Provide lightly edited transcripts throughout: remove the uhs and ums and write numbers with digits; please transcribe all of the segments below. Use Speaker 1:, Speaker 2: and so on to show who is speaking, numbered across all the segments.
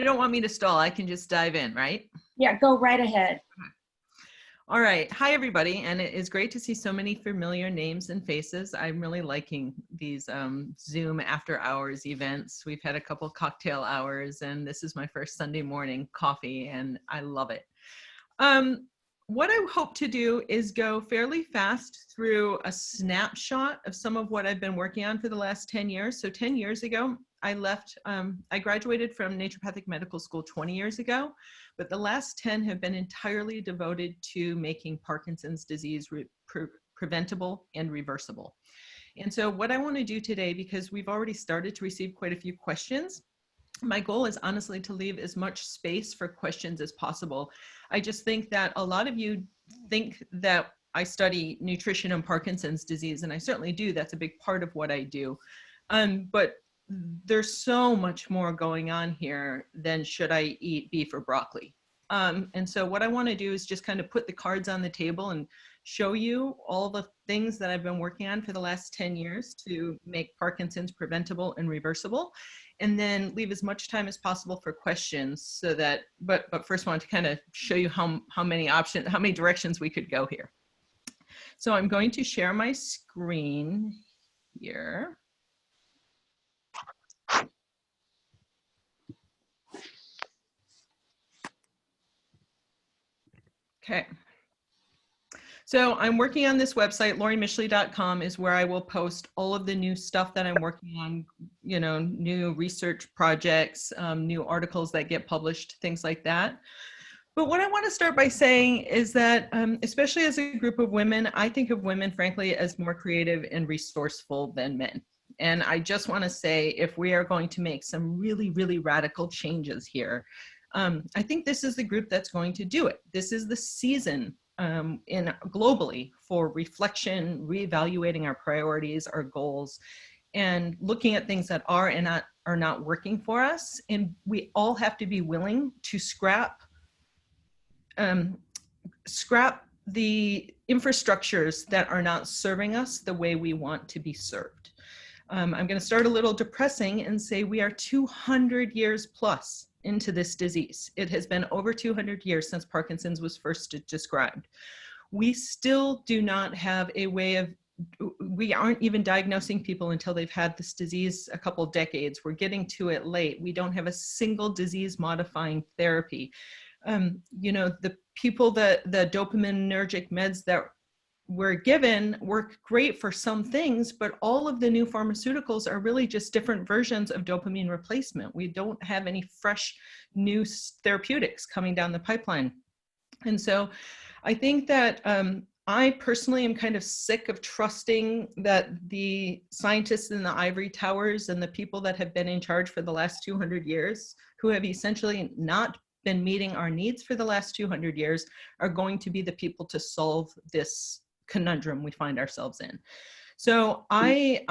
Speaker 1: You don't want me to stall. I can just dive in, right?
Speaker 2: Yeah, go right ahead.
Speaker 1: All right. Hi, everybody. And it is great to see so many familiar names and faces. I'm really liking these Zoom after hours events. We've had a couple cocktail hours, and this is my first Sunday morning coffee, and I love it. What I hope to do is go fairly fast through a snapshot of some of what I've been working on for the last 10 years. So 10 years ago, I graduated from naturopathic medical school 20 years ago, but the last 10 have been entirely devoted to making Parkinson's disease preventable and reversible. And so what I want to do today, because we've already started to receive quite a few questions, my goal is honestly to leave as much space for questions as possible. I just think that a lot of you think that I study nutrition and Parkinson's disease, and I certainly do. That's a big part of what I do. But there's so much more going on here than should I eat beef or broccoli. And so what I want to do is just kind of put the cards on the table and show you all the things that I've been working on for the last 10 years to make Parkinson's preventable and reversible, and then leave as much time as possible for questions so that, but first I want to kind of show you how many directions we could go here. So I'm going to share my screen here. Okay. So I'm working on this website, lauriemischley.com is where I will post all of the new stuff that I'm working on, you know, new research projects, new articles that get published, things like that. But what I want to start by saying is that, especially as a group of women, I think of women, frankly, as more creative and resourceful than men. And I just want to say, if we are going to make some really, really radical changes here, I think this is the group that's going to do it. This is the season globally for reflection, reevaluating our priorities, our goals, and looking at things that are and are not working for us. And we all have to be willing to scrap the infrastructures that are not serving us the way we want to be served. I'm going to start a little depressing and say we are 200 years plus into this disease. It has been over 200 years since Parkinson's was first described. We still do not have a way of, we aren't even diagnosing people until they've had this disease a couple decades. We're getting to it late. We don't have a single disease modifying therapy. You know, the people that the dopaminergic meds that were given work great for some things, but all of the new pharmaceuticals are really just different versions of dopamine replacement. We don't have any fresh new therapeutics coming down the pipeline. And so I think that I personally am kind of sick of trusting that the scientists in the ivory towers and the people that have been in charge for the last 200 years, who have essentially not been meeting our needs for the last 200 years, are going to be the people to solve this conundrum we find ourselves in. So I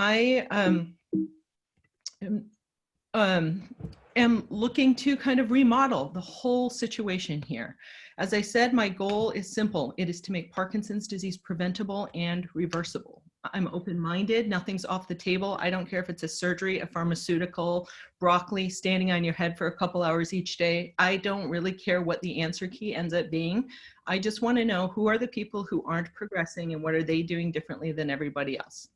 Speaker 1: am looking to kind of remodel the whole situation here. As I said, my goal is simple. It is to make Parkinson's disease preventable and reversible. I'm open-minded, nothing's off the table. I don't care if it's a surgery, a pharmaceutical, broccoli, standing on your head for a couple hours each day. I don't really care what the answer key ends up being. I just want to know who are the people who aren't progressing and what are they doing differently than everybody else.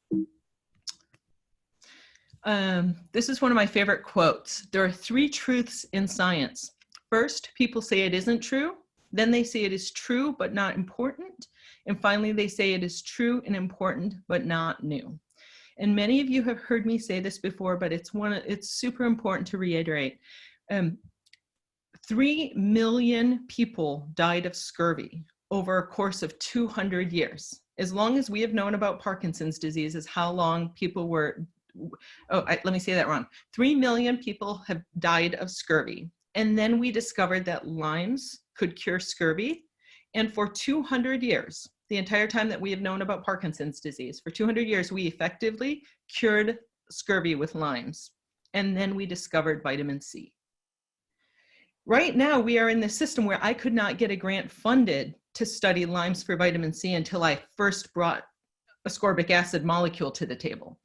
Speaker 1: This is one of my favorite quotes. There are 3 truths in science. First, people say it isn't true. Then they say it is true, but not important. And finally, they say it is true and important, but not new. And many of you have heard me say this before, but it's super important to reiterate. 3 million people died of scurvy over a course of 200 years. As long as we have known about Parkinson's disease is how long people were, let me say that wrong. 3 million people have died of scurvy. And then we discovered that limes could cure scurvy. And for 200 years, the entire time that we have known about Parkinson's disease, for 200 years, we effectively cured scurvy with limes. And then we discovered vitamin C. Right now, we are in this system where I could not get a grant funded to study limes for vitamin C until I first brought ascorbic acid molecule to the table.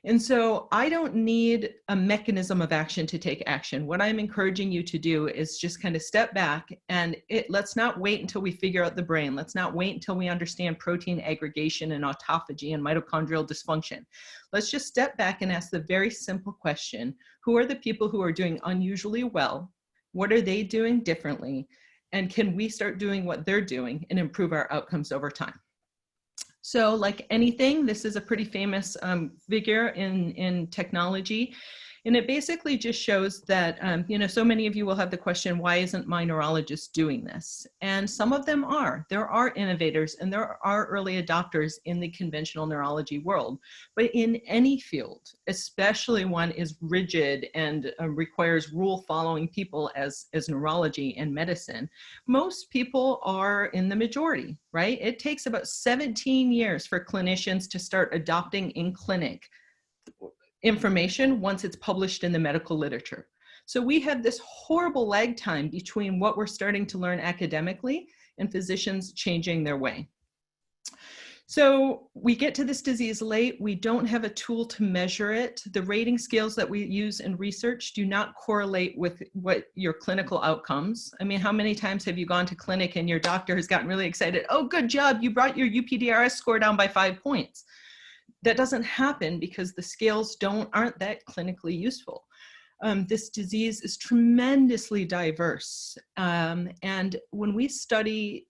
Speaker 1: And so I don't need a mechanism of action to take action. What I'm encouraging you to do is just kind of step back and let's not wait until we figure out the brain. Let's not wait until we understand protein aggregation and autophagy and mitochondrial dysfunction. Let's just step back and ask the very simple question: who are the people who are doing unusually well? What are they doing differently? And can we start doing what they're doing and improve our outcomes over time? So like anything, this is a pretty famous figure in technology. And it basically just shows that, so many of you will have the question, why isn't my neurologist doing this? And some of them are. There are innovators and there are early adopters in the conventional neurology world. But in any field, especially one is rigid and requires rule-following people as neurology and medicine, most people are in the majority, right? It takes about 17 years for clinicians to start adopting in clinic information once it's published in the medical literature. So we have this horrible lag time between what we're starting to learn academically and physicians changing their way. So we get to this disease late. We don't have a tool to measure it. The rating scales that we use in research do not correlate with what your clinical outcomes. I mean, how many times have you gone to clinic and your doctor has gotten really excited? Oh, good job. You brought your UPDRS score down by 5 points. That doesn't happen because the scales aren't that clinically useful. This disease is tremendously diverse. And when we study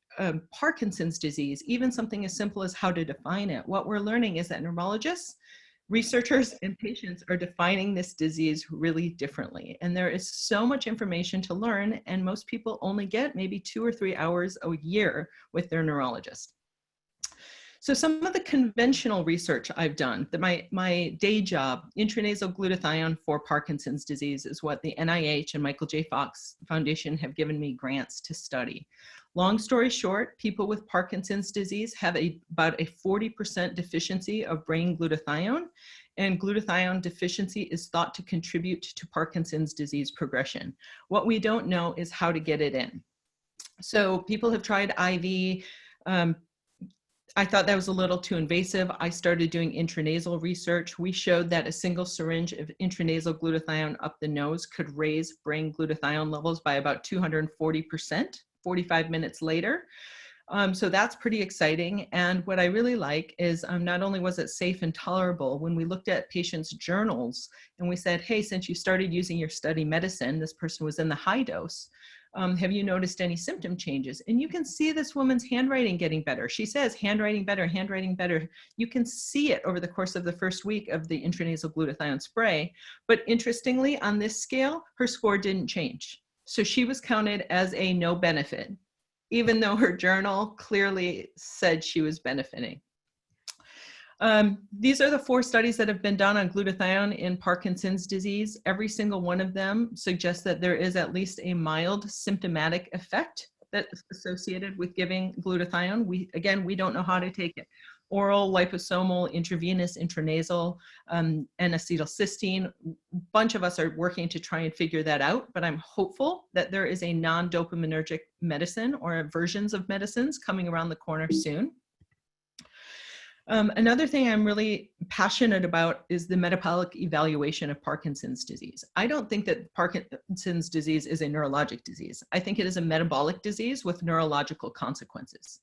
Speaker 1: Parkinson's disease, even something as simple as how to define it, what we're learning is that neurologists, researchers, and patients are defining this disease really differently. And there is so much information to learn, and most people only get maybe 2 or 3 hours a year with their neurologist. So some of the conventional research I've done, my day job, intranasal glutathione for Parkinson's disease, is what the NIH and Michael J. Fox Foundation have given me grants to study. Long story short, people with Parkinson's disease have about a 40% deficiency of brain glutathione, and glutathione deficiency is thought to contribute to Parkinson's disease progression. What we don't know is how to get it in. So people have tried IV. I thought that was a little too invasive. I started doing intranasal research. We showed that a single syringe of intranasal glutathione up the nose could raise brain glutathione levels by about 240%, 45 minutes later. So that's pretty exciting. And what I really like is not only was it safe and tolerable, when we looked at patients' journals and we said, hey, since you started using your study medicine, this person was in the high dose, have you noticed any symptom changes? And you can see this woman's handwriting getting better. She says handwriting better, handwriting better. You can see it over the course of the first week of the intranasal glutathione spray. But interestingly, on this scale, her score didn't change. So she was counted as a no benefit, even though her journal clearly said she was benefiting. These are the 4 studies that have been done on glutathione in Parkinson's disease. Every single one of them suggests that there is at least a mild symptomatic effect that's associated with giving glutathione. We don't know how to take it. Oral, liposomal, intravenous, intranasal, and acetylcysteine. A bunch of us are working to try and figure that out, but I'm hopeful that there is a non-dopaminergic medicine or versions of medicines coming around the corner soon. Another thing I'm really passionate about is the metabolic evaluation of Parkinson's disease. I don't think that Parkinson's disease is a neurologic disease. I think it is a metabolic disease with neurological consequences.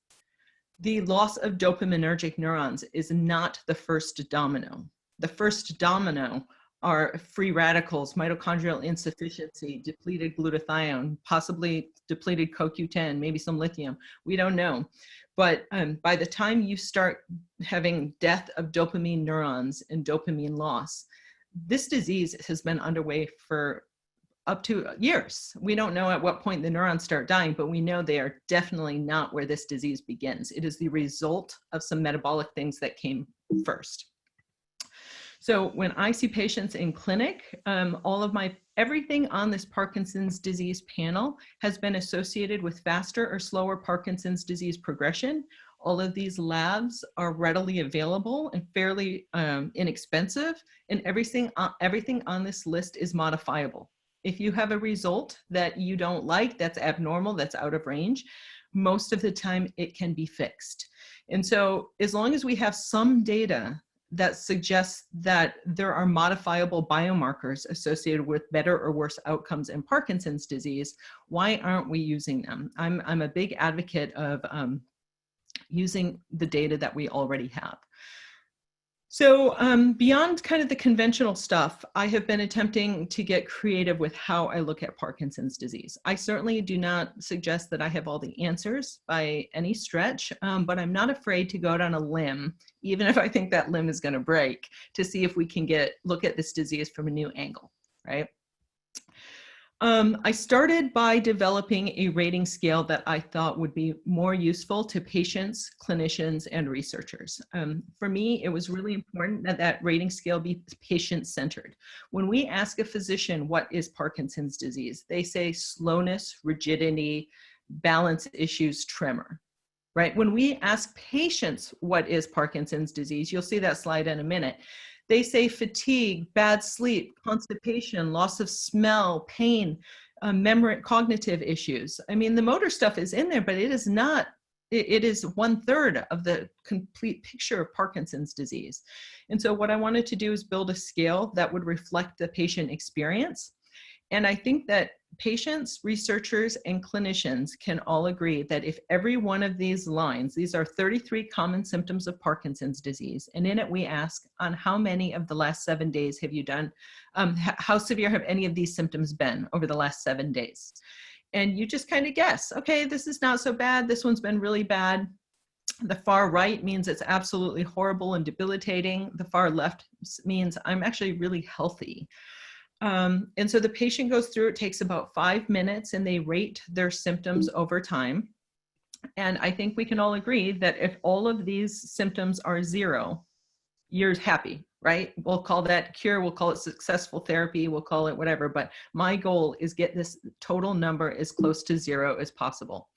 Speaker 1: The loss of dopaminergic neurons is not the first domino. The first domino are free radicals, mitochondrial insufficiency, depleted glutathione, possibly depleted CoQ10, maybe some lithium. We don't know. But by the time you start having death of dopamine neurons and dopamine loss, this disease has been underway for up to years. We don't know at what point the neurons start dying, but we know they are definitely not where this disease begins. It is the result of some metabolic things that came first. So when I see patients in clinic, everything on this Parkinson's disease panel has been associated with faster or slower Parkinson's disease progression. All of these labs are readily available and fairly inexpensive, and everything on this list is modifiable. If you have a result that you don't like, that's abnormal, that's out of range, most of the time it can be fixed. And so as long as we have some data that suggests that there are modifiable biomarkers associated with better or worse outcomes in Parkinson's disease. Why aren't we using them? I'm a big advocate of using the data that we already have. So beyond kind of the conventional stuff, I have been attempting to get creative with how I look at Parkinson's disease. I certainly do not suggest that I have all the answers by any stretch, but I'm not afraid to go out on a limb, even if I think that limb is going to break, to see if we can look at this disease from a new angle, right? I started by developing a rating scale that I thought would be more useful to patients, clinicians, and researchers. For me, it was really important that that rating scale be patient-centered. When we ask a physician what is Parkinson's disease, they say slowness, rigidity, balance issues, tremor, right? When we ask patients what is Parkinson's disease, you'll see that slide in a minute. They say fatigue, bad sleep, constipation, loss of smell, pain, memory, cognitive issues. I mean, the motor stuff is in there, but it is not, it is 1/3 of the complete picture of Parkinson's disease. And so what I wanted to do is build a scale that would reflect the patient experience. And I think that patients, researchers, and clinicians can all agree that if every one of these lines, these are 33 common symptoms of Parkinson's disease, and in it we ask on how many of the last 7 days have you done, how severe have any of these symptoms been over the last 7 days? And you just kind of guess, okay, this is not so bad, this one's been really bad. The far right means it's absolutely horrible and debilitating. The far left means I'm actually really healthy. And so the patient goes through, it takes about 5 minutes, and they rate their symptoms over time. And I think we can all agree that if all of these symptoms are 0, you're happy, right? We'll call that cure, we'll call it successful therapy, we'll call it whatever, but my goal is get this total number as close to 0 as possible.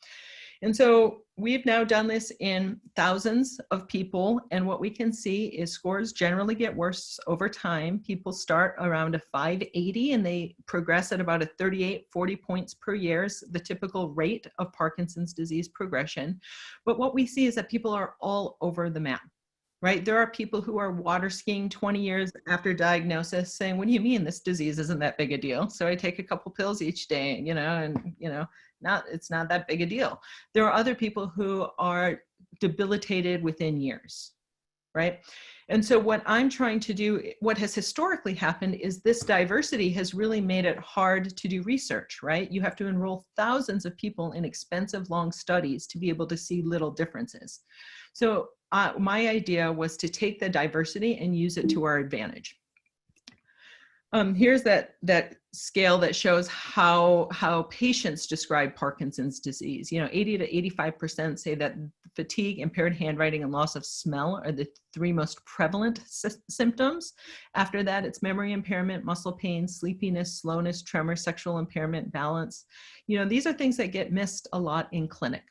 Speaker 1: And so we've now done this in thousands of people, and what we can see is scores generally get worse over time. People start around a 580 and they progress at about a 38, 40 points per year is the typical rate of Parkinson's disease progression. But what we see is that people are all over the map, right? There are people who are water skiing 20 years after diagnosis saying, what do you mean this disease isn't that big a deal? So I take a couple pills each day, it's not that big a deal. There are other people who are debilitated within years, right? And so what I'm trying to do, what has historically happened is this diversity has really made it hard to do research, right? You have to enroll thousands of people in expensive long studies to be able to see little differences. So my idea was to take the diversity and use it to our advantage. Here's that scale that shows how patients describe Parkinson's disease. 80 to 85% say that fatigue, impaired handwriting, and loss of smell are the 3 most prevalent symptoms. After that, it's memory impairment, muscle pain, sleepiness, slowness, tremor, sexual impairment, balance. These are things that get missed a lot in clinic.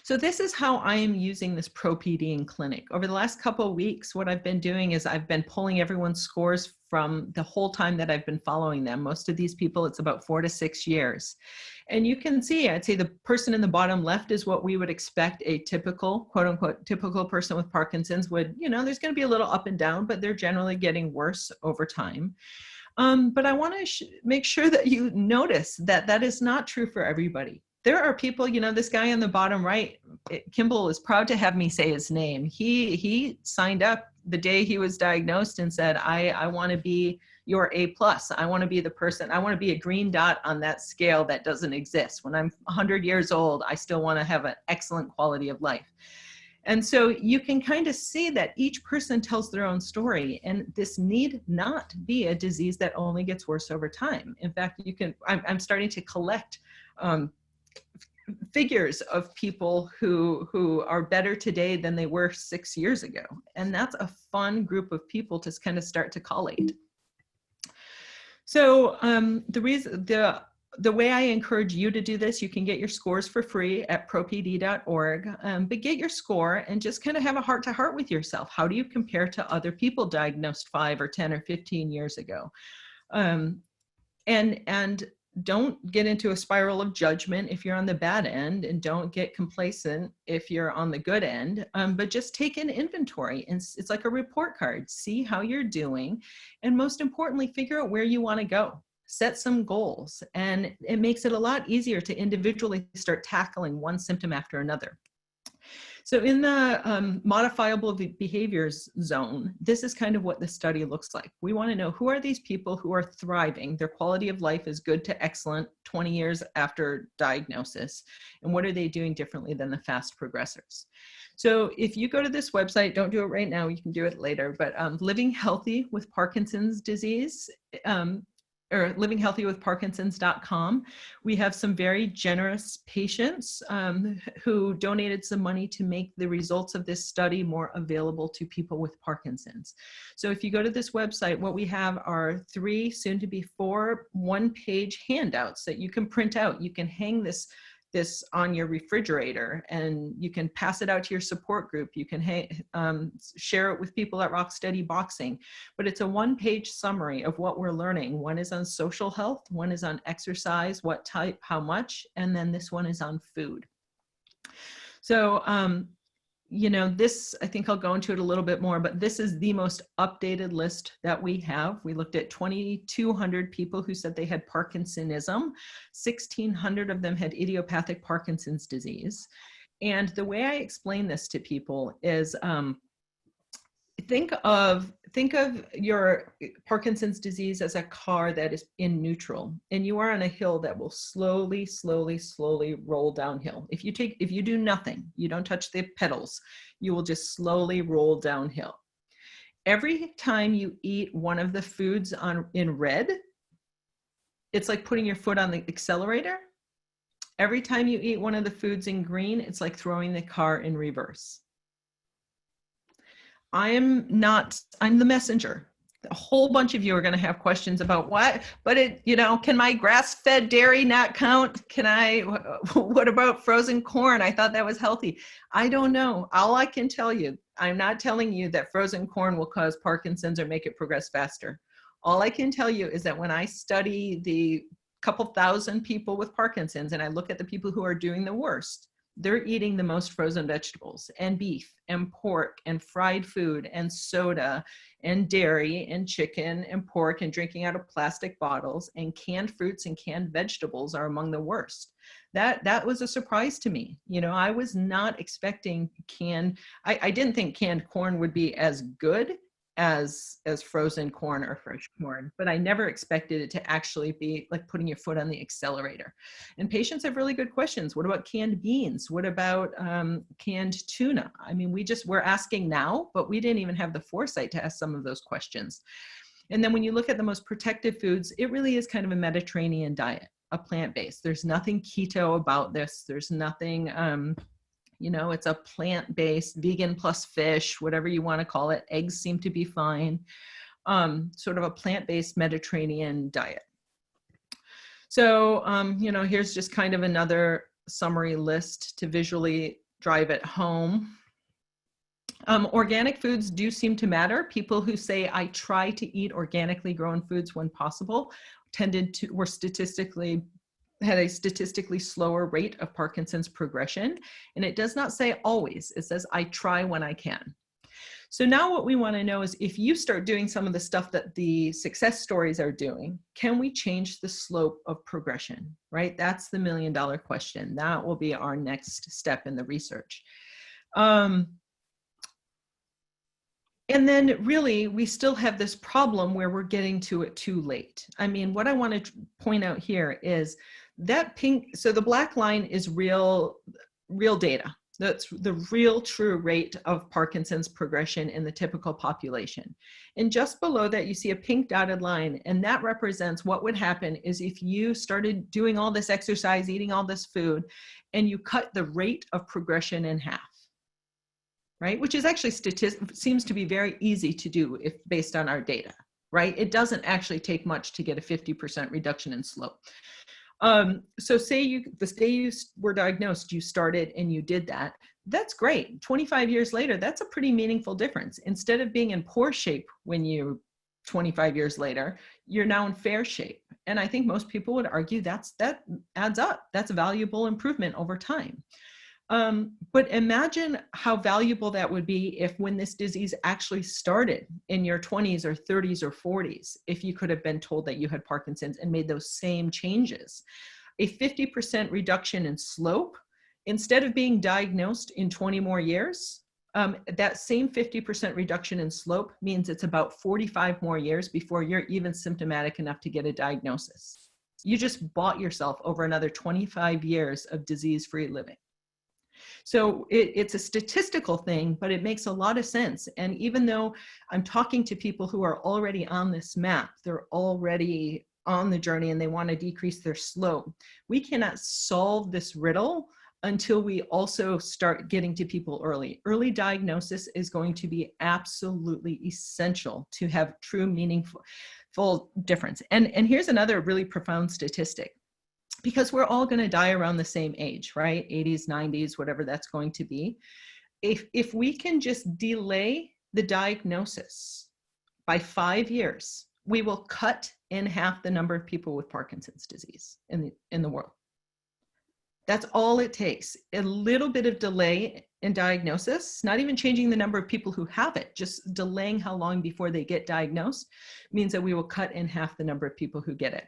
Speaker 1: So this is how I am using this ProPD in clinic. Over the last couple of weeks, what I've been doing is I've been pulling everyone's scores from the whole time that I've been following them. Most of these people, it's about 4 to 6 years. And you can see, I'd say the person in the bottom left is what we would expect a typical, quote unquote, typical person with Parkinson's would, there's going to be a little up and down, but they're generally getting worse over time. But I want to make sure that you notice that that is not true for everybody. There are people, this guy on the bottom right, Kimball is proud to have me say his name. He signed up the day he was diagnosed and said, I want to be your A+. I want to be the person, I want to be a green dot on that scale that doesn't exist. When I'm 100 years old, I still want to have an excellent quality of life. And so you can kind of see that each person tells their own story, and this need not be a disease that only gets worse over time. In fact, I'm starting to collect figures of people who are better today than they were 6 years ago. And that's a fun group of people to kind of start to collate. So the way I encourage you to do this, you can get your scores for free at propd.org, but get your score and just kind of have a heart-to-heart with yourself. How do you compare to other people diagnosed 5 or 10 or 15 years ago? And don't get into a spiral of judgment if you're on the bad end, and don't get complacent if you're on the good end, but just take an inventory, and it's like a report card. See how you're doing, and most importantly, figure out where you want to go. Set some goals, and it makes it a lot easier to individually start tackling one symptom after another. So in the modifiable behaviors zone, this is kind of what the study looks like. We want to know, who are these people who are thriving? Their quality of life is good to excellent 20 years after diagnosis. And what are they doing differently than the fast progressors? So if you go to this website, don't do it right now, you can do it later, but Living Healthy with Parkinson's Disease, or livinghealthywithparkinsons.com. We have some very generous patients who donated some money to make the results of this study more available to people with Parkinson's. So if you go to this website, what we have are 3, soon to be 4, one-page handouts that you can print out. You can hang this on your refrigerator, and you can pass it out to your support group. You can share it with people at Rocksteady Boxing, but it's a one-page summary of what we're learning. One is on social health, one is on exercise, what type, how much, and then this one is on food. So, you know, this, I think I'll go into it a little bit more, but this is the most updated list that we have. We looked at 2,200 people who said they had Parkinsonism. 1,600 of them had idiopathic Parkinson's disease. And the way I explain this to people is, think of your Parkinson's disease as a car that is in neutral, and you are on a hill that will slowly, slowly, slowly roll downhill. If you do nothing, you don't touch the pedals, you will just slowly roll downhill. Every time you eat one of the foods in red, it's like putting your foot on the accelerator. Every time you eat one of the foods in green, it's like throwing the car in reverse. I'm the messenger. A whole bunch of you are going to have questions about why, but can my grass-fed dairy not count? What about frozen corn? I thought that was healthy. I don't know. All I can tell you, I'm not telling you that frozen corn will cause Parkinson's or make it progress faster. All I can tell you is that when I study the couple thousand people with Parkinson's, and I look at the people who are doing the worst, they're eating the most frozen vegetables and beef and pork and fried food and soda and dairy and chicken and pork and drinking out of plastic bottles, and canned fruits and canned vegetables are among the worst. That was a surprise to me. You know, I was not expecting I didn't think canned corn would be as good as frozen corn or fresh corn, but I never expected it to actually be like putting your foot on the accelerator. And patients have really good questions. What about canned beans? What about canned tuna? I mean, we're asking now, but we didn't even have the foresight to ask some of those questions. And then when you look at the most protective foods, it really is kind of a Mediterranean diet, a plant-based. There's nothing keto about this. There's nothing, it's a plant-based, vegan plus fish, whatever you want to call it. Eggs seem to be fine. Sort of a plant-based Mediterranean diet. So, here's just kind of another summary list to visually drive it home. Organic foods do seem to matter. People who say, I try to eat organically grown foods when possible, had a statistically slower rate of Parkinson's progression. And it does not say always, it says I try when I can. So now what we want to know is, if you start doing some of the stuff that the success stories are doing, can we change the slope of progression, right? That's the $1 million question. That will be our next step in the research. And then really, we still have this problem where we're getting to it too late. I mean, what I want to point out here is that pink, so the black line is real data. That's the real true rate of Parkinson's progression in the typical population. And just below that, you see a pink dotted line, and that represents what would happen is if you started doing all this exercise, eating all this food, and you cut the rate of progression in half. Right? Which is actually seems to be very easy to do if based on our data, right? It doesn't actually take much to get a 50% reduction in slope. So say the day you were diagnosed, you started and you did that. That's great. 25 years later, that's a pretty meaningful difference. Instead of being in poor shape when you 25 years later, you're now in fair shape. And I think most people would argue that adds up. That's a valuable improvement over time. But imagine how valuable that would be if when this disease actually started in your 20s or 30s or 40s, if you could have been told that you had Parkinson's and made those same changes. A 50% reduction in slope, instead of being diagnosed in 20 more years, that same 50% reduction in slope means it's about 45 more years before you're even symptomatic enough to get a diagnosis. You just bought yourself over another 25 years of disease-free living. So it's a statistical thing, but it makes a lot of sense. And even though I'm talking to people who are already on this map, they're already on the journey and they want to decrease their slope, we cannot solve this riddle until we also start getting to people early. Early diagnosis is going to be absolutely essential to have true meaningful difference. And here's another really profound statistic. Because we're all going to die around the same age, right? 80s, 90s, whatever that's going to be. If we can just delay the diagnosis by 5 years, we will cut in half the number of people with Parkinson's disease in the world. That's all it takes. A little bit of delay in diagnosis, not even changing the number of people who have it, just delaying how long before they get diagnosed means that we will cut in half the number of people who get it.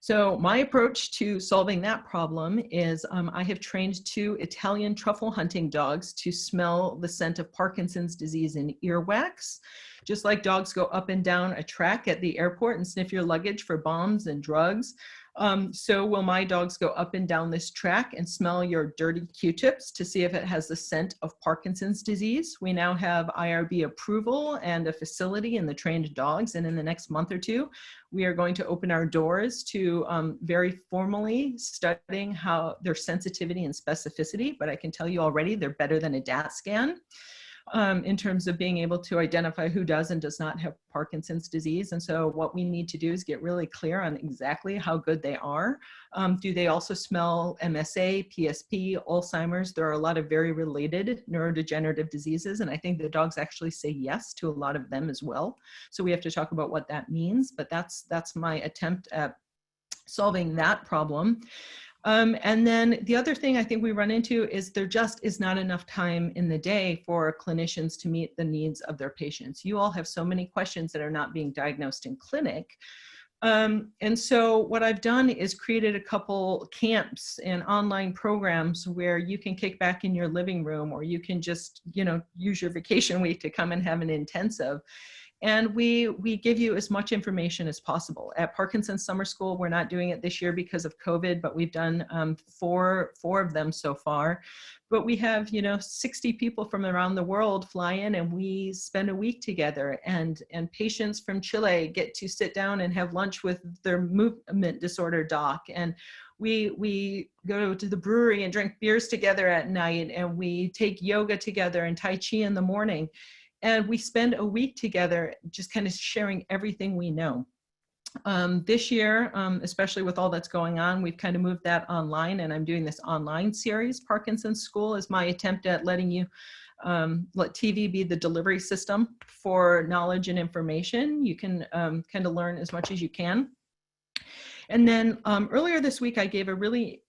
Speaker 1: So my approach to solving that problem is I have trained 2 Italian truffle hunting dogs to smell the scent of Parkinson's disease in earwax. Just like dogs go up and down a track at the airport and sniff your luggage for bombs and drugs, so will my dogs go up and down this track and smell your dirty Q-tips to see if it has the scent of Parkinson's disease. We now have IRB approval and a facility in the trained dogs. And in the next month or 2, we are going to open our doors to very formally studying how their sensitivity and specificity. But I can tell you already, they're better than a DAT scan. In terms of being able to identify who does and does not have Parkinson's disease. And so what we need to do is get really clear on exactly how good they are. Do they also smell MSA, PSP, Alzheimer's? There are a lot of very related neurodegenerative diseases, and I think the dogs actually say yes to a lot of them as well. So we have to talk about what that means, but that's my attempt at solving that problem. And then the other thing I think we run into is there just is not enough time in the day for clinicians to meet the needs of their patients. You all have so many questions that are not being diagnosed in clinic. And so what I've done is created a couple camps and online programs where you can kick back in your living room, or you can just, use your vacation week to come and have an intensive. And we give you as much information as possible. At Parkinson's Summer School, we're not doing it this year because of COVID, but we've done four of them so far. But we have, 60 people from around the world fly in, and we spend a week together. And patients from Chile get to sit down and have lunch with their movement disorder doc. And we go to the brewery and drink beers together at night. And we take yoga together and Tai Chi in the morning. And we spend a week together just kind of sharing everything we know. This year, especially with all that's going on, we've kind of moved that online, and I'm doing this online series. Parkinson's School is my attempt at letting you let TV be the delivery system for knowledge and information. You can kind of learn as much as you can. And then earlier this week, I gave a really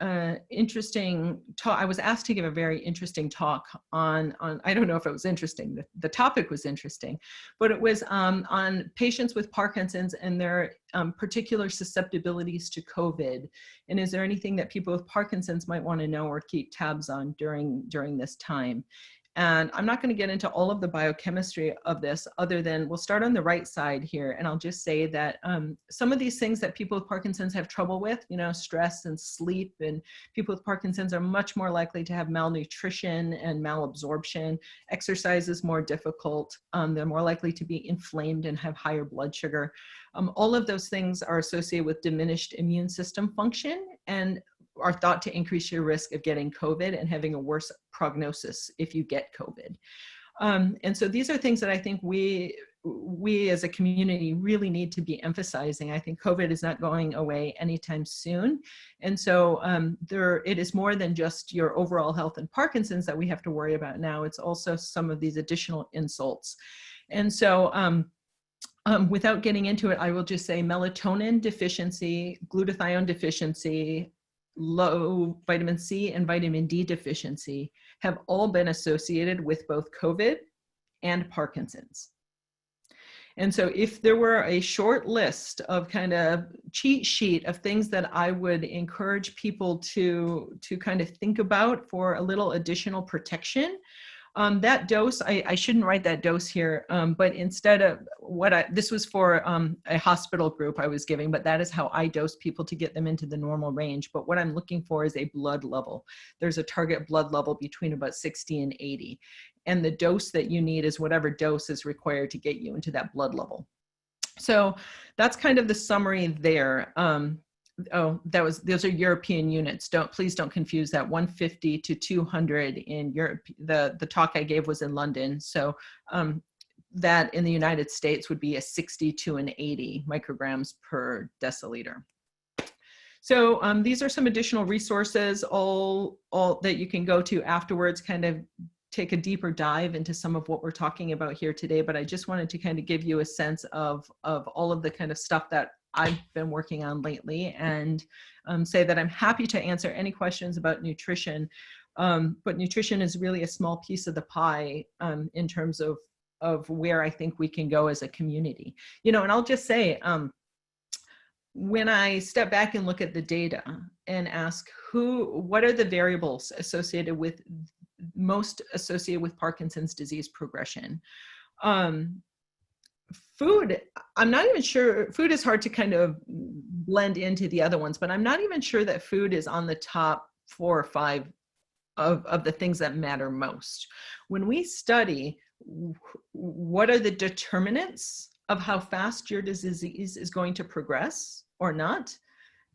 Speaker 1: interesting talk. I was asked to give a very interesting talk on I don't know if it was interesting, the topic was interesting, but it was on patients with Parkinson's and their particular susceptibilities to COVID. And is there anything that people with Parkinson's might want to know or keep tabs on during this time? And I'm not going to get into all of the biochemistry of this, other than we'll start on the right side here. And I'll just say that some of these things that people with Parkinson's have trouble with, stress and sleep, and people with Parkinson's are much more likely to have malnutrition and malabsorption. Exercise is more difficult. They're more likely to be inflamed and have higher blood sugar. All of those things are associated with diminished immune system function and are thought to increase your risk of getting COVID and having a worse prognosis if you get COVID. And so these are things that I think we as a community really need to be emphasizing. I think COVID is not going away anytime soon. And so it is more than just your overall health and Parkinson's that we have to worry about now. It's also some of these additional insults. And so Without getting into it, I will just say melatonin deficiency, glutathione deficiency, low vitamin C and vitamin D deficiency have all been associated with both COVID and Parkinson's. And so if there were a short list of kind of cheat sheet of things that I would encourage people to kind of think about for a little additional protection, that dose, I shouldn't write that dose here, but instead of this was for a hospital group I was giving, but that is how I dose people to get them into the normal range. But what I'm looking for is a blood level. There's a target blood level between about 60 and 80. And the dose that you need is whatever dose is required to get you into that blood level. So that's kind of the summary there. Those are European units. Please don't confuse that. 150 to 200 in Europe. The talk I gave was in London. So that in the United States would be a 60 to an 80 micrograms per deciliter. So these are some additional resources, all that you can go to afterwards, kind of take a deeper dive into some of what we're talking about here today. But I just wanted to kind of give you a sense of all of the kind of stuff that I've been working on lately, and say that I'm happy to answer any questions about nutrition. But nutrition is really a small piece of the pie in terms of where I think we can go as a community. And I'll just say, when I step back and look at the data and ask what are the variables most associated with Parkinson's disease progression, food, I'm not even sure, food is hard to kind of blend into the other ones, but I'm not even sure that food is on the top 4 or 5 of the things that matter most. When we study what are the determinants of how fast your disease is going to progress or not,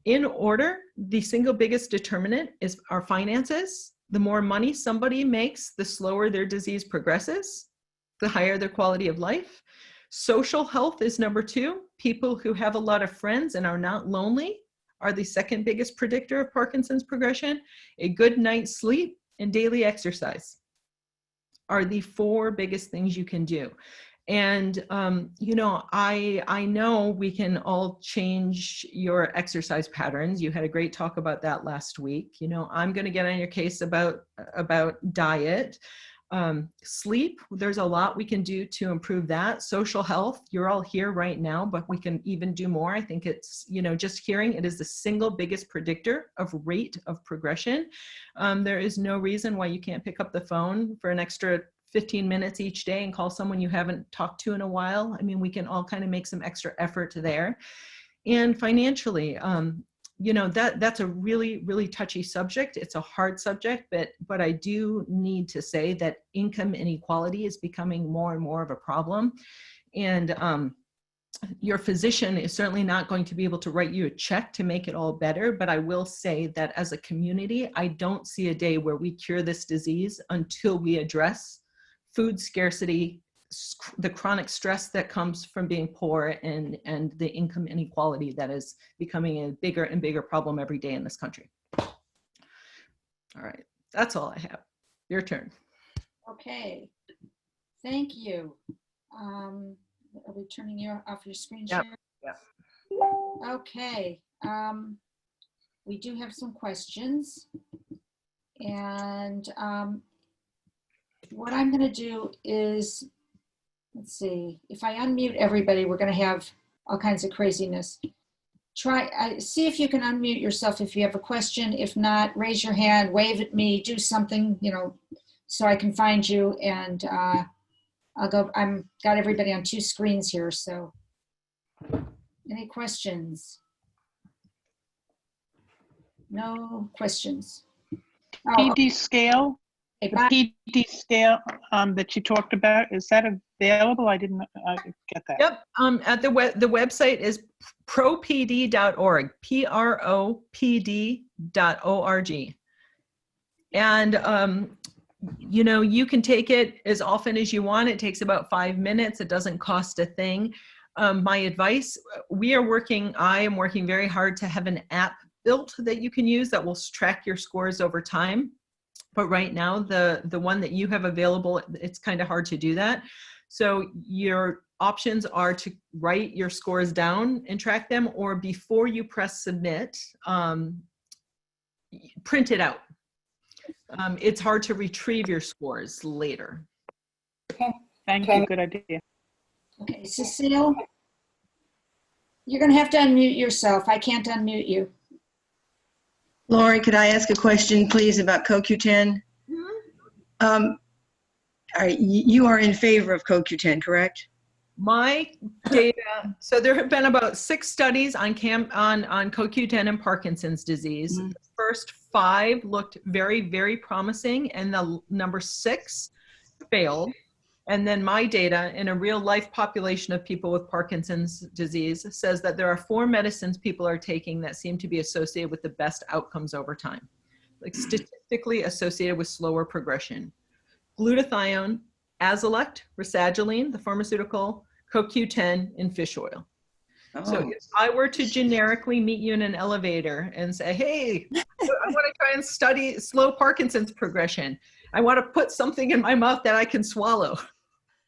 Speaker 1: in order, the single biggest determinant is our finances. The more money somebody makes, the slower their disease progresses, the higher their quality of life. Social health is number 2. People who have a lot of friends and are not lonely are the second biggest predictor of Parkinson's progression. A good night's sleep and daily exercise are the 4 biggest things you can do. And, I know we can all change your exercise patterns. You had a great talk about that last week. I'm going to get on your case about diet. Sleep, there's a lot we can do to improve that. Social health, you're all here right now, but we can even do more. I think it's, just hearing it is the single biggest predictor of rate of progression. There is no reason why you can't pick up the phone for an extra 15 minutes each day and call someone you haven't talked to in a while. I mean, we can all kind of make some extra effort there. And financially, that's a really, really touchy subject. It's a hard subject, but I do need to say that income inequality is becoming more and more of a problem. And your physician is certainly not going to be able to write you a check to make it all better. But I will say that as a community, I don't see a day where we cure this disease until we address food scarcity, the chronic stress that comes from being poor, and the income inequality that is becoming a bigger and bigger problem every day in this country. All right, that's all I have. Your turn.
Speaker 2: Okay, thank you. Are we turning you off your screen share?
Speaker 1: Yep.
Speaker 2: Okay, we do have some questions, and what I'm going to do is, let's see, if I unmute everybody, we're going to have all kinds of craziness. See if you can unmute yourself if you have a question. If not, raise your hand, wave at me, do something, so I can find you. And I'll go. Got everybody on 2 screens here. So, any questions? No questions.
Speaker 3: PD scale. The PD scale that you talked about, is that available? I didn't get that.
Speaker 1: Yep. At the website is propd.org, propd.org. And you can take it as often as you want. It takes about 5 minutes. It doesn't cost a thing. My advice, I am working very hard to have an app built that you can use that will track your scores over time. But right now, the one that you have available, it's kind of hard to do that. So your options are to write your scores down and track them, or before you press submit, print it out. It's hard to retrieve your scores later.
Speaker 3: Thank you, good idea.
Speaker 2: Okay, Cecile, you're going to have to unmute yourself. I can't unmute you.
Speaker 4: Laurie, could I ask a question, please, about CoQ10? All right, you are in favor of CoQ10, correct?
Speaker 1: My data, so there have been about 6 studies on CoQ10 and Parkinson's disease.
Speaker 4: Mhm.
Speaker 1: The first 5 looked very, very promising, and the number 6 failed. And then my data in a real life population of people with Parkinson's disease says that there are 4 medicines people are taking that seem to be associated with the best outcomes over time, like statistically associated with slower progression. Glutathione, Azilect, Rasagiline, the pharmaceutical, CoQ10, and fish oil. So
Speaker 4: Oh,
Speaker 1: if I were to generically meet you in an elevator and say, hey, I want to try and study slow Parkinson's progression. I want to put something in my mouth that I can swallow.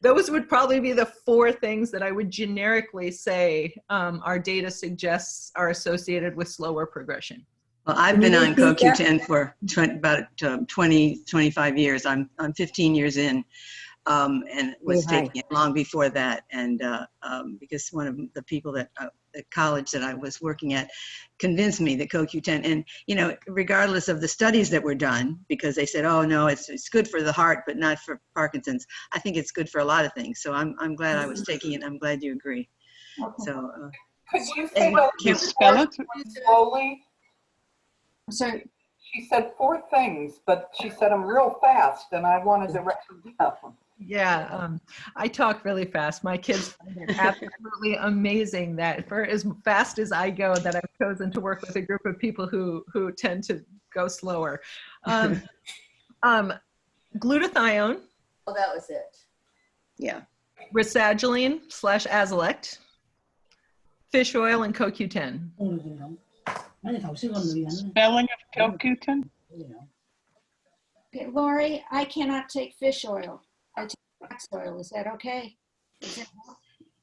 Speaker 1: Those would probably be the 4 things that I would generically say our data suggests are associated with slower progression.
Speaker 4: well, I've been on CoQ10 for about 20, 25 years. I'm 15 years in, and was taking it long before that. And because one of the people that at college that I was working at convinced me that CoQ10, and you know, regardless of the studies that were done, because they said, oh no, it's good for the heart, but not for Parkinson's. I think it's good for a lot of things. So I'm glad I was taking it. I'm glad you agree.
Speaker 2: Okay.
Speaker 4: So
Speaker 5: Could you say
Speaker 4: and
Speaker 5: those
Speaker 3: Can you spell it?
Speaker 5: slowly?
Speaker 2: I'm sorry.
Speaker 5: She said 4 things, but she said them real fast, and I wanted to write them down.
Speaker 1: Yeah, I talk really fast. My kids find it absolutely amazing that for as fast as I go, that I've chosen to work with a group of people who tend to go slower. Glutathione,
Speaker 6: Oh, that was it.
Speaker 4: yeah.
Speaker 1: Rasagiline / Azilect, fish oil, and CoQ10.
Speaker 3: Spelling of CoQ10?
Speaker 2: Okay, Laurie, I cannot take fish oil. I take flax oil. Is that okay? Is it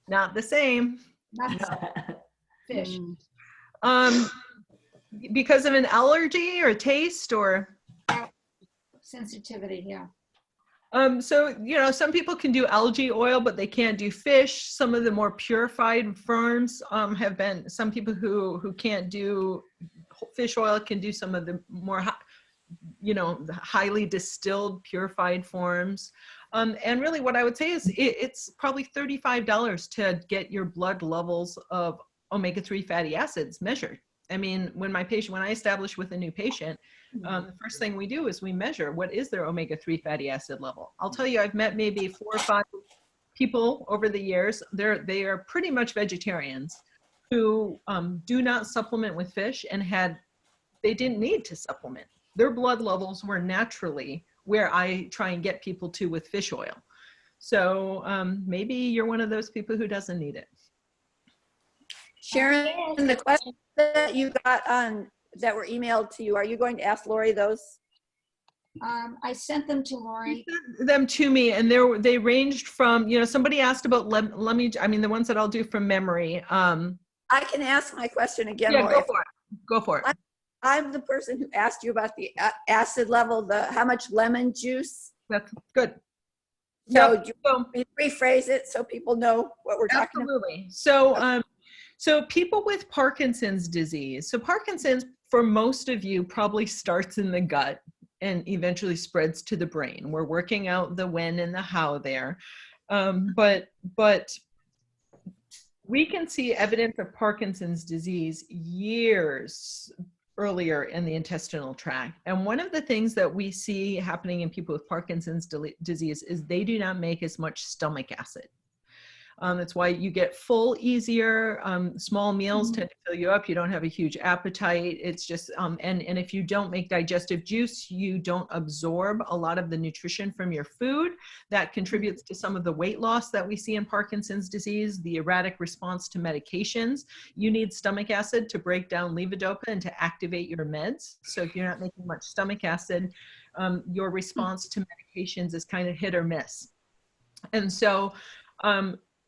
Speaker 1: Not the same.
Speaker 2: not fish?
Speaker 1: Because of an allergy or taste or?
Speaker 2: Sensitivity, yeah.
Speaker 1: So, you know, some people can do algae oil, but they can't do fish. Some of the more purified forms have been, some people who can't do fish oil can do some of the more, you know, the highly distilled, purified forms. And really what I would say is it's probably $35 to get your blood levels of omega-3 fatty acids measured. I mean, when I establish with a new patient, the first thing we do is we measure what is their omega-3 fatty acid level. I'll tell you, I've met maybe 4 or 5 people over the years. They are pretty much vegetarians who do not supplement with fish and they didn't need to supplement. Their blood levels were naturally where I try and get people to with fish oil. So maybe you're one of those people who doesn't need it.
Speaker 6: Sharon, the questions that you got on that were emailed to you, are you going to ask Laurie those?
Speaker 2: I sent them to Laurie.
Speaker 1: Them to me, and they ranged from, you know, somebody asked about the ones that I'll do from memory.
Speaker 6: I can ask my question again,
Speaker 1: Yeah,
Speaker 6: Laurie.
Speaker 1: go for it.
Speaker 6: I'm the person who asked you about the acid level, how much lemon juice.
Speaker 1: That's good.
Speaker 6: So
Speaker 1: Yep.
Speaker 6: do you want me to rephrase it so people know what we're talking about?
Speaker 1: Absolutely. So people with Parkinson's disease. So Parkinson's, for most of you, probably starts in the gut and eventually spreads to the brain. We're working out the when and the how there. But we can see evidence of Parkinson's disease years earlier in the intestinal tract. And one of the things that we see happening in people with Parkinson's disease is they do not make as much stomach acid. That's why you get full easier. Small meals tend to fill you up. You don't have a huge appetite. It's just, and if you don't make digestive juice, you don't absorb a lot of the nutrition from your food. That contributes to some of the weight loss that we see in Parkinson's disease, the erratic response to medications. You need stomach acid to break down levodopa and to activate your meds. So if you're not making much stomach acid, your response to medications is kind of hit or miss. And so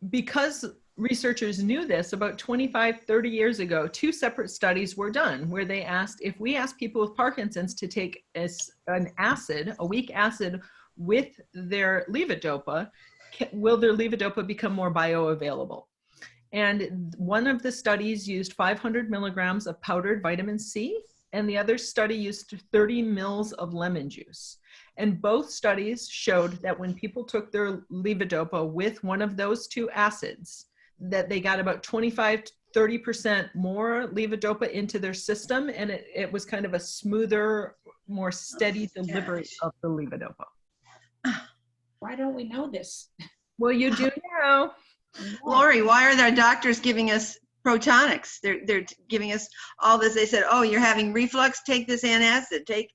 Speaker 1: because researchers knew this, about 25, 30 years ago, 2 separate studies were done where they asked, if we ask people with Parkinson's to take an acid, a weak acid, with their levodopa, will their levodopa become more bioavailable? And one of the studies used 500 milligrams of powdered vitamin C, and the other study used 30 mils of lemon juice. And both studies showed that when people took their levodopa with one of those 2 acids, that they got about 25 to 30% more levodopa into their system, and it was kind of a smoother, more steady delivery of the levodopa.
Speaker 2: Why don't we know this?
Speaker 1: Well, you do now.
Speaker 4: Laurie, why are their doctors giving us protonics? They're giving us all this. They said, oh, you're having reflux, take this antacid, take.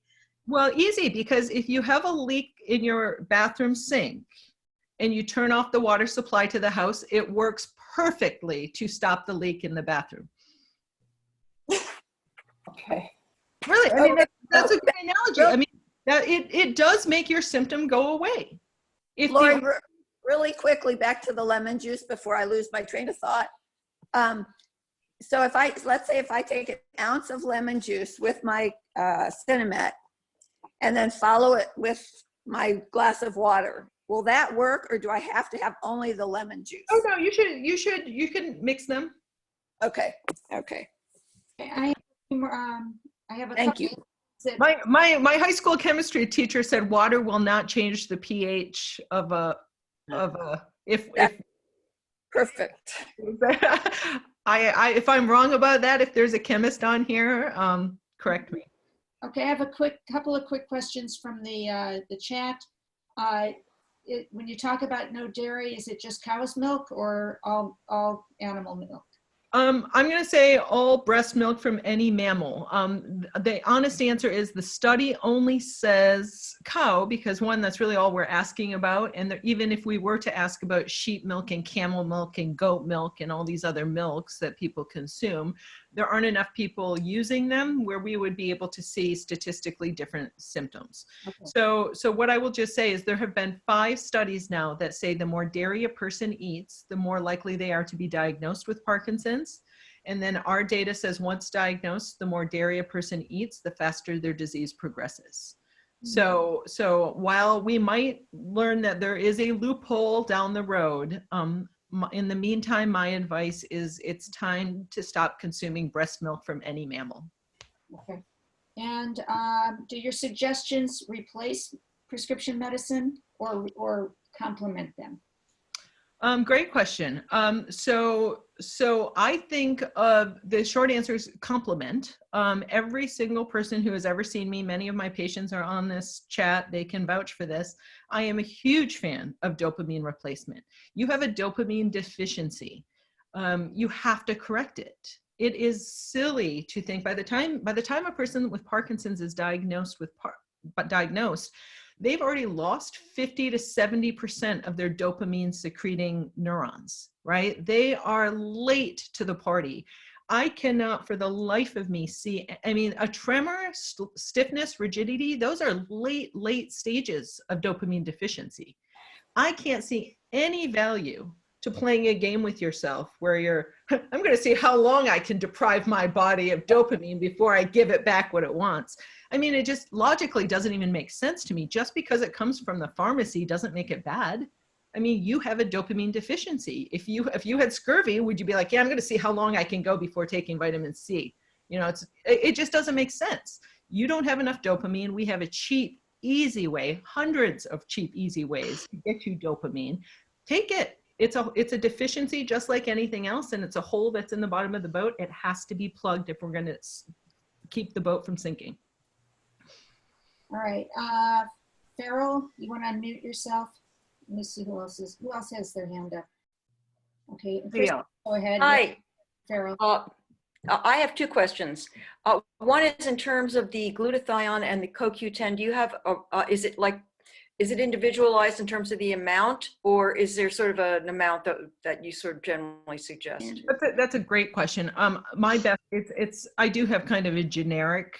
Speaker 1: Well, easy, because if you have a leak in your bathroom sink and you turn off the water supply to the house, it works perfectly to stop the leak in the bathroom.
Speaker 5: Okay.
Speaker 1: Really, I mean, that's a good analogy. I mean, that it does make your symptom go away. If
Speaker 6: Laurie, really quickly back to the lemon juice before I lose my train of thought. So let's say if I take an ounce of lemon juice with my Cinemet and then follow it with my glass of water, will that work, or do I have to have only the lemon juice?
Speaker 1: Oh no, you can mix them.
Speaker 6: Okay.
Speaker 2: I have a
Speaker 6: Thank
Speaker 2: couple
Speaker 6: you.
Speaker 2: that-
Speaker 1: My high school chemistry teacher said water will not change the pH of a if
Speaker 6: Perfect.
Speaker 1: if I'm wrong about that, if there's a chemist on here, correct me.
Speaker 2: Okay, I have a couple of quick questions from the chat. When you talk about no dairy, is it just cow's milk or all animal milk?
Speaker 1: I'm going to say all breast milk from any mammal. The honest answer is the study only says cow because, one, that's really all we're asking about. And even if we were to ask about sheep milk and camel milk and goat milk and all these other milks that people consume, there aren't enough people using them where we would be able to see statistically different symptoms.
Speaker 2: Okay.
Speaker 1: So what I will just say is there have been 5 studies now that say the more dairy a person eats, the more likely they are to be diagnosed with Parkinson's. And then our data says once diagnosed, the more dairy a person eats, the faster their disease progresses. So while we might learn that there is a loophole down the road, in the meantime, my advice is it's time to stop consuming breast milk from any mammal.
Speaker 2: Okay. And do your suggestions replace prescription medicine or complement them?
Speaker 1: Great question. So I think the short answer is complement. Every single person who has ever seen me, many of my patients are on this chat, they can vouch for this. I am a huge fan of dopamine replacement. You have a dopamine deficiency. You have to correct it. It is silly to think by the time a person with Parkinson's is diagnosed, they've already lost 50 to 70% of their dopamine secreting neurons, right? They are late to the party. I cannot for the life of me see, I mean, a tremor, stiffness, rigidity, those are late stages of dopamine deficiency. I can't see any value to playing a game with yourself where I'm going to see how long I can deprive my body of dopamine before I give it back what it wants. I mean, it just logically doesn't even make sense to me. Just because it comes from the pharmacy doesn't make it bad. I mean, you have a dopamine deficiency. If you had scurvy, would you be like, yeah, I'm going to see how long I can go before taking vitamin C? You know, it just doesn't make sense. You don't have enough dopamine. We have a cheap, easy way, hundreds of cheap, easy ways to get you dopamine. Take it. It's a deficiency just like anything else, and it's a hole that's in the bottom of the boat. It has to be plugged if we're going to keep the boat from sinking.
Speaker 2: All right, Farrell, you want to unmute yourself? Let me see who else has their hand up. Okay, Chris,
Speaker 7: Yeah.
Speaker 2: go ahead.
Speaker 7: Hi.
Speaker 2: Farrell.
Speaker 7: I have 2 questions. One is in terms of the glutathione and the CoQ10. Do you have, is it individualized in terms of the amount, or is there sort of an amount that you sort of generally suggest?
Speaker 1: That's a great question. My best, I do have kind of a generic,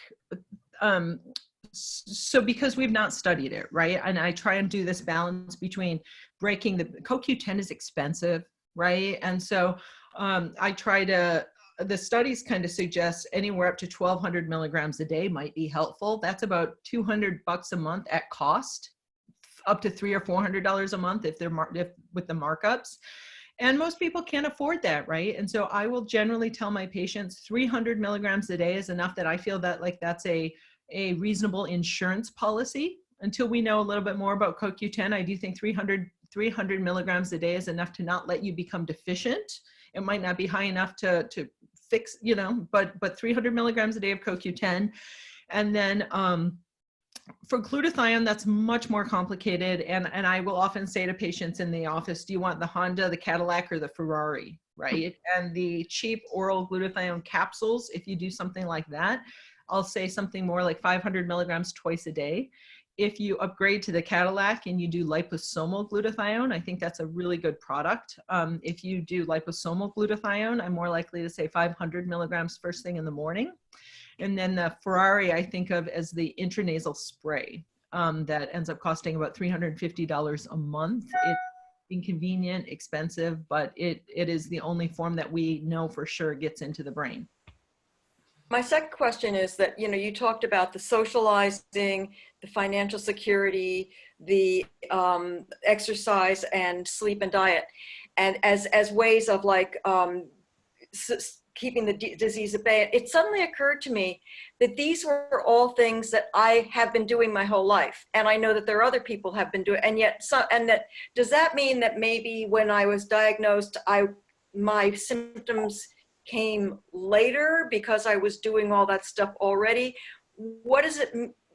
Speaker 1: so because we've not studied it, right? And I try and do this balance between breaking the CoQ10 is expensive, right? And so the studies kind of suggest anywhere up to 1,200 milligrams a day might be helpful. That's about $200 a month at cost, up to $300 or $400 a month if with the markups. And most people can't afford that, right? And so I will generally tell my patients 300 milligrams a day is enough, that I feel that like that's a reasonable insurance policy. Until we know a little bit more about CoQ10, I do think 300 milligrams a day is enough to not let you become deficient. It might not be high enough to fix, but 300 milligrams a day of CoQ10. And then for glutathione, that's much more complicated. And I will often say to patients in the office, do you want the Honda, the Cadillac, or the Ferrari, right? And the cheap oral glutathione capsules, if you do something like that, I'll say something more like 500 milligrams twice a day. If you upgrade to the Cadillac and you do liposomal glutathione, I think that's a really good product. If you do liposomal glutathione, I'm more likely to say 500 milligrams first thing in the morning. And then the Ferrari, I think of as the intranasal spray that ends up costing about $350 a month. It's inconvenient, expensive, but it is the only form that we know for sure gets into the brain.
Speaker 7: My second question is that, you talked about the socializing, the financial security, the exercise and sleep and diet, and as ways of like keeping the disease at bay. It suddenly occurred to me that these were all things that I have been doing my whole life. And I know that there are other people have been doing, and yet, does that mean that maybe when I was diagnosed, my symptoms came later because I was doing all that stuff already? What is it?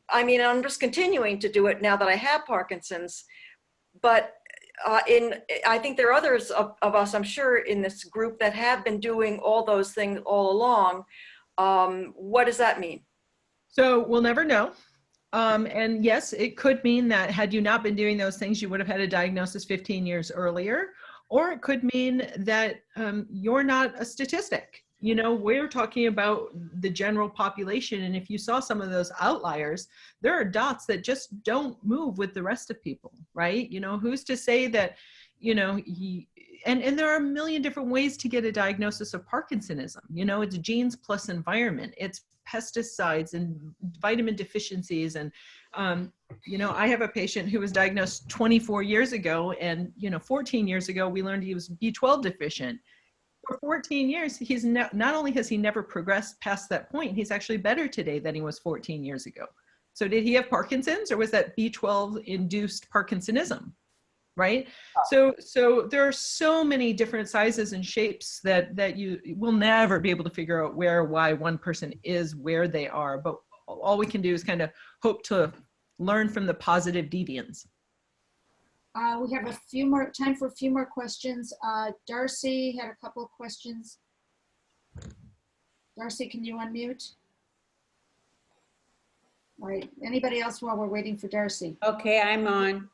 Speaker 7: I mean, I'm just continuing to do it now that I have Parkinson's, but I think there are others of us, I'm sure, in this group that have been doing all those things all along. What does that mean?
Speaker 1: So we'll never know. And yes, it could mean that had you not been doing those things, you would have had a diagnosis 15 years earlier. Or it could mean that you're not a statistic. We're talking about the general population. And if you saw some of those outliers, there are dots that just don't move with the rest of people, right? Who's to say that, and there are a million different ways to get a diagnosis of Parkinsonism. It's genes plus environment. It's pesticides and vitamin deficiencies. And, I have a patient who was diagnosed 24 years ago, and, 14 years ago, we learned he was B12 deficient. For 14 years, he's not only has he never progressed past that point, he's actually better today than he was 14 years ago. So did he have Parkinson's, or was that B12 induced Parkinsonism? Right? So there are so many different sizes and shapes that you will never be able to figure out why one person is where they are. But all we can do is kind of hope to learn from the positive deviants.
Speaker 2: We have time for a few more questions. Darcy had a couple of questions. Darcy, can you unmute? All right, anybody else while we're waiting for Darcy?
Speaker 8: Okay, I'm on.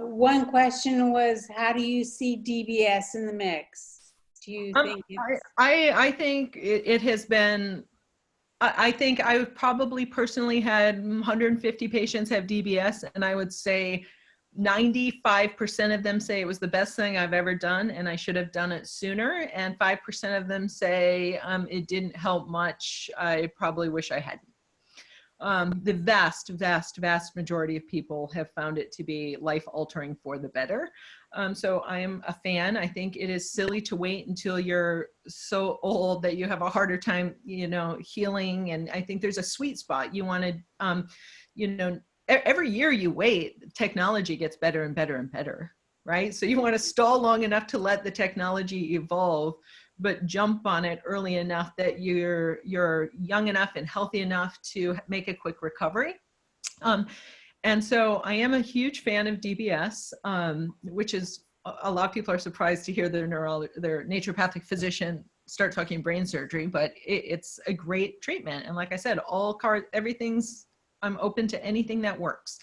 Speaker 8: One question was, how do you see DBS in the mix? Do you think
Speaker 1: I think it has been, I think I've probably personally had 150 patients have DBS, and I would say 95% of them say it was the best thing I've ever done and I should have done it sooner. And 5% of them say it didn't help much. I probably wish I hadn't. The vast majority of people have found it to be life-altering for the better. So I am a fan. I think it is silly to wait until you're so old that you have a harder time, healing. And I think there's a sweet spot. You want to, every year you wait, technology gets better and better and better, right? So you want to stall long enough to let the technology evolve, but jump on it early enough that you're young enough and healthy enough to make a quick recovery. And so I am a huge fan of DBS, which is a lot of people are surprised to hear their naturopathic physician start talking brain surgery, but it's a great treatment. And like I said, I'm open to anything that works.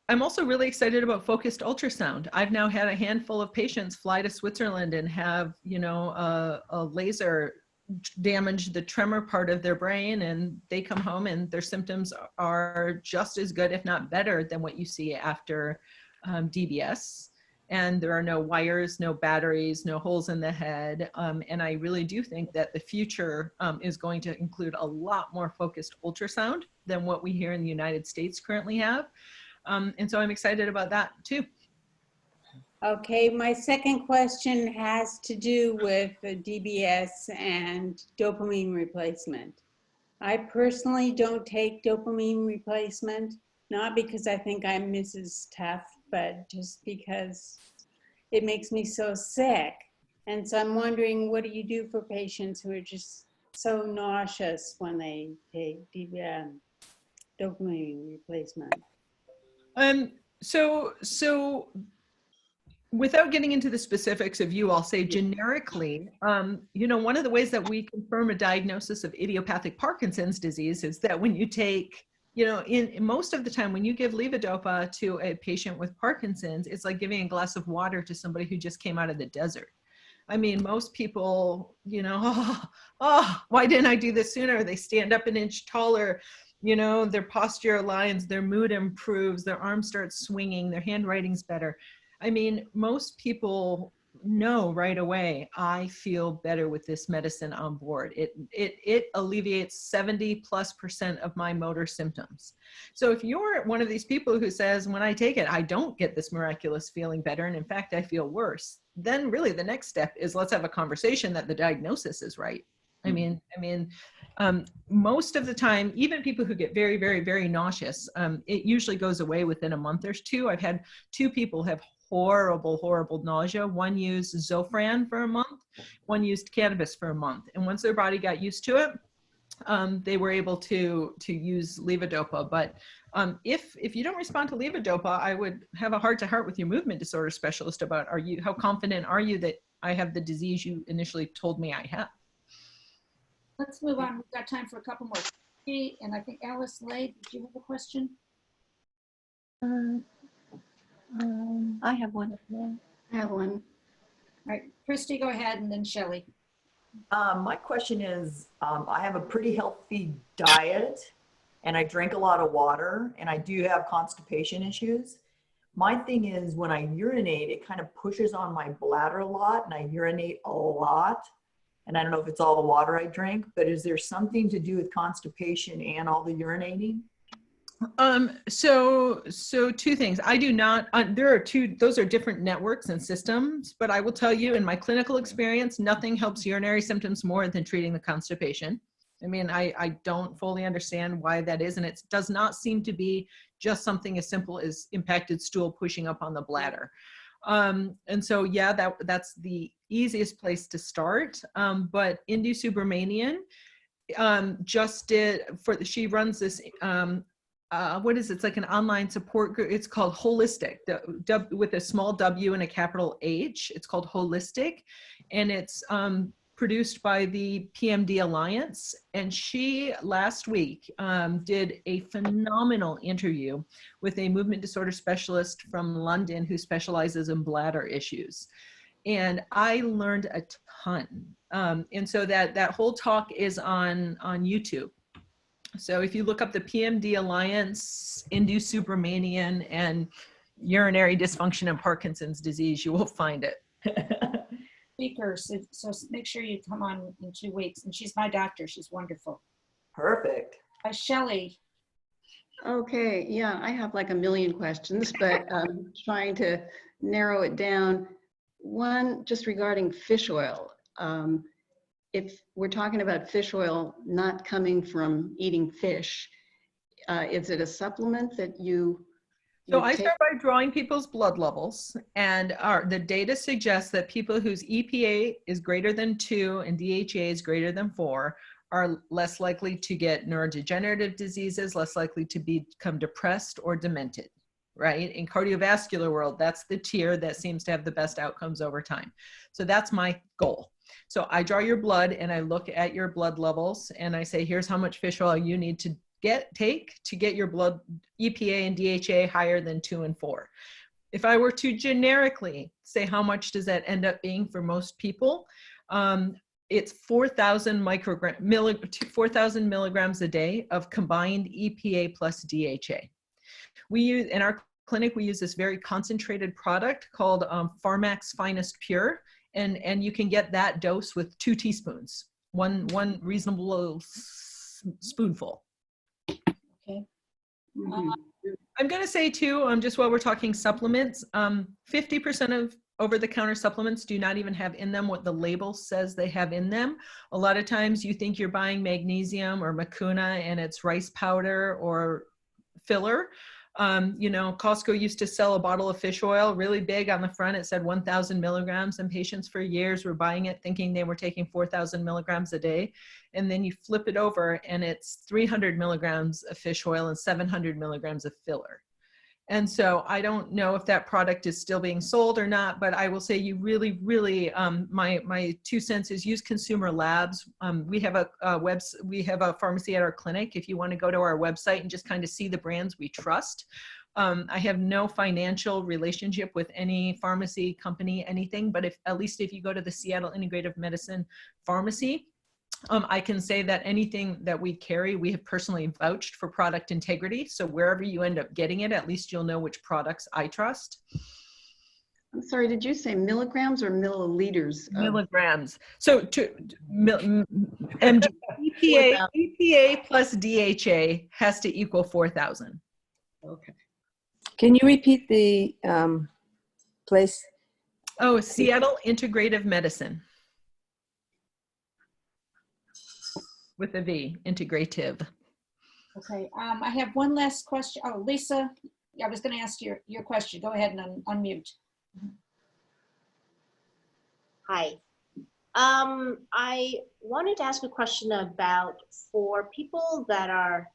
Speaker 1: I'm also really excited about focused ultrasound. I've now had a handful of patients fly to Switzerland and have, a laser damage the tremor part of their brain, and they come home and their symptoms are just as good, if not better, than what you see after DBS. And there are no wires, no batteries, no holes in the head. And I really do think that the future is going to include a lot more focused ultrasound than what we here in the United States currently have. And so I'm excited about that too.
Speaker 8: Okay, my second question has to do with the DBS and dopamine replacement. I personally don't take dopamine replacement, not because I think I'm Mrs. Tough, but just because it makes me so sick. And so I'm wondering, what do you do for patients who are just so nauseous when they take dopamine replacement?
Speaker 1: So without getting into the specifics of you, I'll say generically, one of the ways that we confirm a diagnosis of idiopathic Parkinson's disease is that when you take, in most of the time when you give levodopa to a patient with Parkinson's, it's like giving a glass of water to somebody who just came out of the desert. I mean, most people, why didn't I do this sooner? They stand up an inch taller, their posture aligns, their mood improves, their arm starts swinging, their handwriting's better. I mean, most people know right away, I feel better with this medicine on board. It alleviates 70+% of my motor symptoms. So if you're one of these people who says, when I take it, I don't get this miraculous feeling better, and in fact, I feel worse, then really the next step is let's have a conversation that the diagnosis is right. I mean, most of the time, even people who get very, very, very nauseous, it usually goes away within a month or two. I've had 2 people have horrible nausea. One used Zofran for a month, one used cannabis for a month. And once their body got used to it, they were able to use levodopa. But if you don't respond to levodopa, I would have a heart-to-heart with your movement disorder specialist about, how confident are you that I have the disease you initially told me I have?
Speaker 2: Let's move on. We've got time for a couple more. And I think Alice Lay, did you have a question?
Speaker 9: I have one.
Speaker 2: I have one. All right, Christy, go ahead, and then Shelley.
Speaker 9: My question is, I have a pretty healthy diet and I drink a lot of water and I do have constipation issues. My thing is when I urinate, it kind of pushes on my bladder a lot and I urinate a lot. And I don't know if it's all the water I drink, but is there something to do with constipation and all the urinating?
Speaker 1: So 2 things. I do not, there are 2, those are different networks and systems, but I will tell you in my clinical experience, nothing helps urinary symptoms more than treating the constipation. I mean, I don't fully understand why that is. And it does not seem to be just something as simple as impacted stool pushing up on the bladder. And so, yeah, that's the easiest place to start. But Indu Subramanian she runs this, what is it? It's like an online support group. It's called Holistic, with a small W and a capital H. It's called Holistic, and it's produced by the PMD Alliance. And she last week did a phenomenal interview with a movement disorder specialist from London who specializes in bladder issues. And I learned a ton. And so that whole talk is on YouTube. So if you look up the PMD Alliance, Indu Subramanian, and urinary dysfunction and Parkinson's disease, you will find it.
Speaker 2: Speakers, so make sure you come on in 2 weeks. And she's my doctor. She's wonderful.
Speaker 9: Perfect.
Speaker 2: Shelley.
Speaker 10: Okay, yeah, I have like a million questions, but I'm trying to narrow it down. One, just regarding fish oil. If we're talking about fish oil not coming from eating fish, is it a supplement that you
Speaker 1: So I start by drawing people's blood levels, and the data suggests that people whose EPA is greater than 2 and DHA is greater than 4 are less likely to get neurodegenerative diseases, less likely to become depressed or demented, right? In cardiovascular world, that's the tier that seems to have the best outcomes over time. So that's my goal. So I draw your blood and I look at your blood levels and I say, here's how much fish oil you need to take to get your blood EPA and DHA higher than 2 and 4. If I were to generically say how much does that end up being for most people, it's 4,000 milligrams a day of combined EPA plus DHA. We use in our clinic, we use this very concentrated product called Pharmax Finest Pure. And you can get that dose with 2 teaspoons, one reasonable spoonful.
Speaker 2: Okay.
Speaker 10: Mhm.
Speaker 1: I'm going to say too, just while we're talking supplements, 50% of over-the-counter supplements do not even have in them what the label says they have in them. A lot of times you think you're buying magnesium or Mucuna and it's rice powder or filler. You know, Costco used to sell a bottle of fish oil really big on the front. It said 1,000 milligrams, and patients for years were buying it thinking they were taking 4,000 milligrams a day. And then you flip it over and it's 300 milligrams of fish oil and 700 milligrams of filler. And so I don't know if that product is still being sold or not, but I will say you really, really, my 2 cents is use Consumer Labs. We have a pharmacy at our clinic. If you want to go to our website and just kind of see the brands we trust. I have no financial relationship with any pharmacy company, anything, but at least if you go to the Seattle Integrative Medicine Pharmacy, I can say that anything that we carry, we have personally vouched for product integrity. So wherever you end up getting it, at least you'll know which products I trust.
Speaker 10: I'm sorry, did you say milligrams or milliliters?
Speaker 1: Milligrams. So mg, EPA plus DHA has to equal 4,000.
Speaker 10: Okay.
Speaker 11: Can you repeat the place?
Speaker 1: Oh, Seattle Integrative Medicine. With a V, integrative.
Speaker 2: Okay, I have one last question. Oh, Lisa, I was going to ask your question. Go ahead and unmute.
Speaker 12: Hi. I wanted to ask a question about for people that are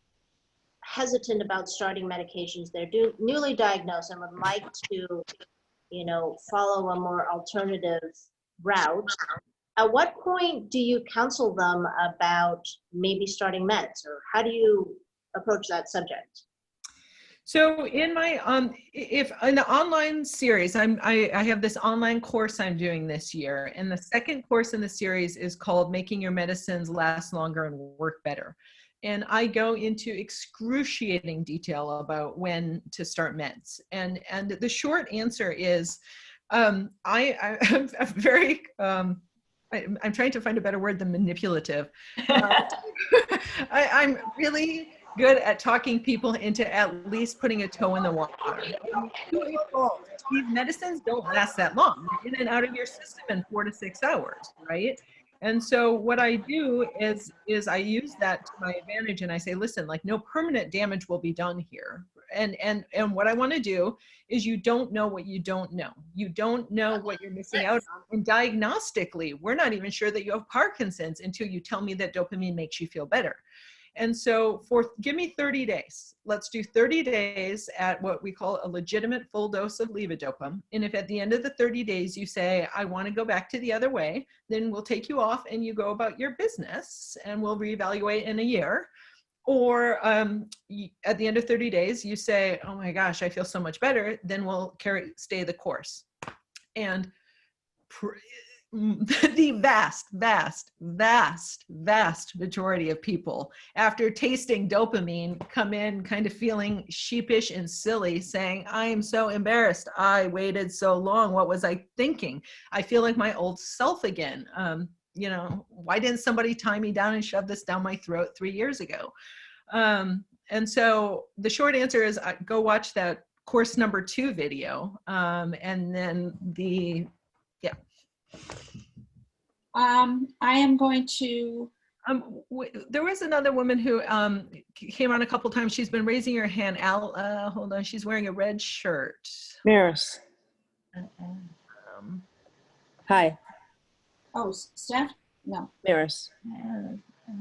Speaker 12: hesitant about starting medications, they're newly diagnosed and would like to, you know, follow a more alternative route. At what point do you counsel them about maybe starting meds, or how do you approach that subject?
Speaker 1: So in my if in the online series, I have this online course I'm doing this year, and the second course in the series is called Making Your Medicines Last Longer and Work Better. And I go into excruciating detail about when to start meds. And the short answer is, I'm very I'm trying to find a better word than manipulative. I'm really good at talking people into at least putting a toe in the water. These medicines don't last that long. They're in and out of your system in 4 to 6 hours, right? And so what I do is I use that to my advantage, and I say, listen, like, no permanent damage will be done here. And what I want to do is, you don't know what you don't know. You don't know what you're missing out on. And diagnostically, we're not even sure that you have Parkinson's until you tell me that dopamine makes you feel better. And so give me 30 days. Let's do 30 days at what we call a legitimate full dose of levodopa. And if at the end of the 30 days you say, I want to go back to the other way, then we'll take you off and you go about your business and we'll reevaluate in a year. Or at the end of 30 days, you say, oh my gosh, I feel so much better, then we'll stay the course. And the vast majority of people, after tasting dopamine, come in kind of feeling sheepish and silly, saying, I am so embarrassed. I waited so long. What was I thinking? I feel like my old self again. You know, why didn't somebody tie me down and shove this down my throat 3 years ago? And so the short answer is, go watch that course number 2 video. And then
Speaker 2: I am going to.
Speaker 1: There was another woman who came on a couple times. She's been raising her hand. Hold on. She's wearing a red shirt.
Speaker 11: Maris. Hi.
Speaker 2: Oh, Steph? No.
Speaker 11: Maris.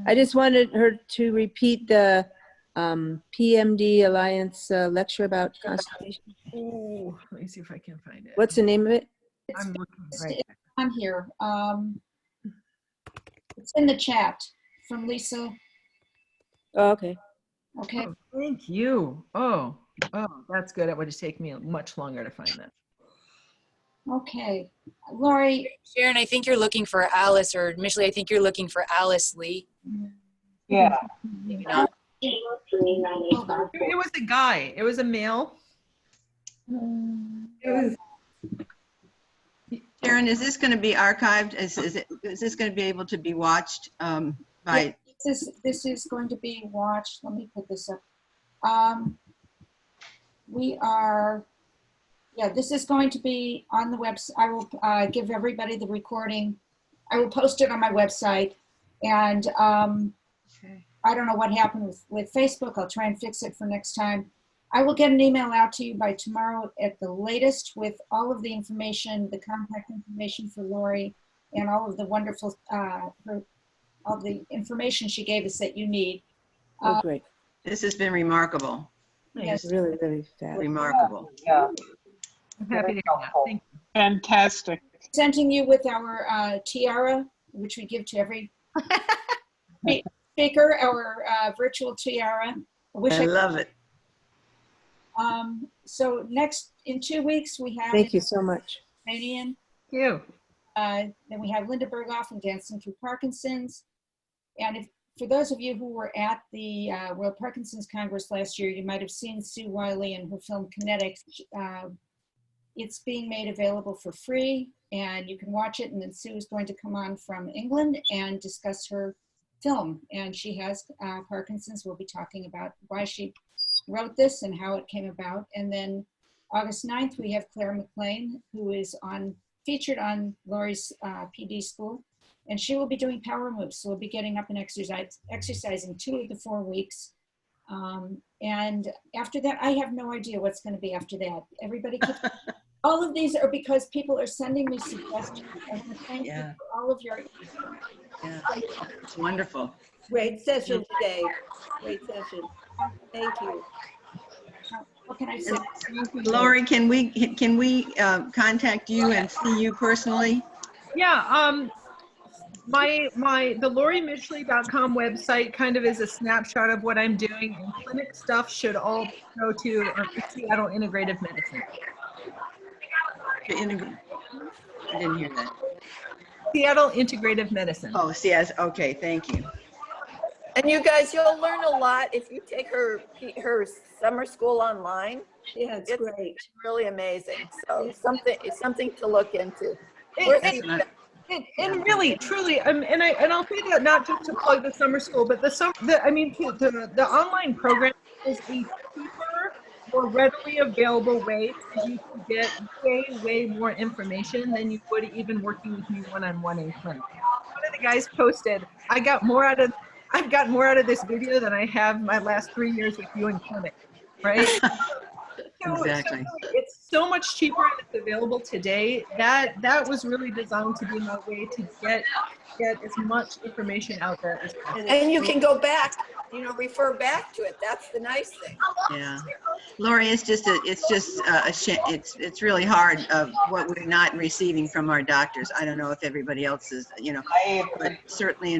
Speaker 11: I just wanted her to repeat the PMD Alliance lecture about constipation.
Speaker 1: Oh, let me see if I can find it.
Speaker 11: What's the name of it?
Speaker 1: I'm looking right
Speaker 2: It's on here. It's in the chat from Lisa.
Speaker 11: Oh, okay.
Speaker 2: Okay.
Speaker 1: Oh, thank you. Oh, that's good. It would have taken me much longer to find that.
Speaker 2: Okay. Laurie.
Speaker 13: Sharon, I think you're looking for Alice, or Mischley, I think you're looking for Alice Lee.
Speaker 5: Yeah.
Speaker 13: Maybe not.
Speaker 1: It was a guy. It was a male.
Speaker 4: Sharon, is this going to be archived? Is this going to be able to be watched by?
Speaker 2: Yeah, this is going to be watched. Let me put this up. This is going to be on the website. I will give everybody the recording. I will post it on my website. And I don't know what happened with Facebook. I'll try and fix it for next time. I will get an email out to you by tomorrow at the latest with all of the information, the contact information for Laurie, and all of the wonderful, all the information she gave us that you need.
Speaker 11: Oh, great.
Speaker 4: This has been remarkable.
Speaker 2: Yes.
Speaker 11: Really, really fast.
Speaker 4: Remarkable.
Speaker 5: Yeah.
Speaker 1: I'm happy to hear that. Thank you.
Speaker 3: Fantastic.
Speaker 2: Presenting you with our tiara, which we give to every speaker, our virtual tiara.
Speaker 4: I love it.
Speaker 2: So next, in 2 weeks, we have
Speaker 11: Thank you so much.
Speaker 2: Canadian.
Speaker 1: Thank you.
Speaker 2: Then we have Linda Berghoff and Dancing Through Parkinson's. And for those of you who were at the World Parkinson's Congress last year, you might have seen Sue Wiley and her film Kinetics. It's being made available for free, and you can watch it. And then Sue is going to come on from England and discuss her film. And she has Parkinson's. We'll be talking about why she wrote this and how it came about. And then August 9th, we have Claire McLean, who is featured on Laurie's PD school. And she will be doing power moves. So we'll be getting up and exercising 2 of the 4 weeks. And after that, I have no idea what's going to be after that. Everybody keeps, all of these are because people are sending me suggestions. I want to thank you for all of your.
Speaker 4: Yeah, it's wonderful.
Speaker 14: Great session today. Great session. Thank you.
Speaker 2: What can I say?
Speaker 4: Laurie, can we contact you and see you personally?
Speaker 1: Yeah, the lauriemischley.com website kind of is a snapshot of what I'm doing, and clinic stuff should all go to Seattle Integrative Medicine.
Speaker 4: I didn't hear that.
Speaker 1: Seattle Integrative Medicine.
Speaker 4: Oh, yes. Okay, thank you.
Speaker 6: And you guys, you'll learn a lot if you take her summer school online.
Speaker 14: Yeah, it's great.
Speaker 6: Really amazing. So it's something to look into.
Speaker 1: And really, truly, and I'll say that not just to plug the summer school, but the online program is a cheaper, more readily available way for you to get way more information than you would even working with me one-on-one in clinic. One of the guys posted, I've got more out of this video than I have my last 3 years with you in clinic, right?
Speaker 4: Exactly.
Speaker 1: So it's so much cheaper and it's available today. That was really designed to be my way to get as much information out there as possible.
Speaker 6: And you can go back, refer back to it. That's the nice thing.
Speaker 4: Yeah, Laurie, it's really hard what we're not receiving from our doctors. I don't know if everybody else is, but certainly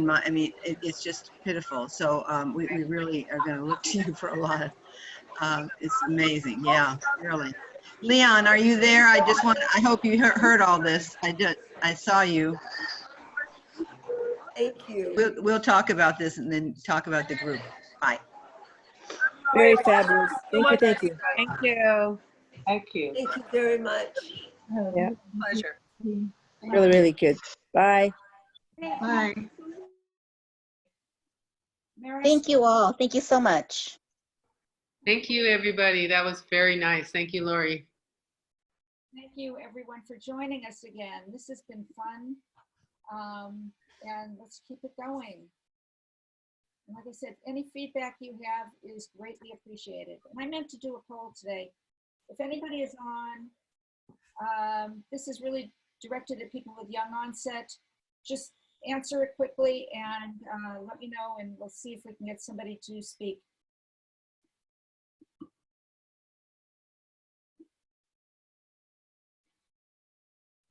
Speaker 4: it's just pitiful. So we really are going to look to you for a lot of. It's amazing. Yeah, really. Leon, are you there? I hope you heard all this. I saw you.
Speaker 14: Thank you.
Speaker 4: We'll talk about this and then talk about the group. Bye.
Speaker 11: Very fabulous. Thank you.
Speaker 1: Thank you.
Speaker 5: Thank you.
Speaker 14: Thank you very much.
Speaker 11: Yeah,
Speaker 1: Pleasure.
Speaker 11: really, really good. Bye.
Speaker 4: Bye.
Speaker 15: Thank you all. Thank you so much.
Speaker 16: Thank you, everybody. That was very nice. Thank you, Laurie.
Speaker 2: Thank you, everyone, for joining us again. This has been fun, and let's keep it going. And like I said, any feedback you have is greatly appreciated. And I meant to do a poll today. If anybody is on, this is really directed at people with young onset. Just answer it quickly and let me know, and we'll see if we can get somebody to speak.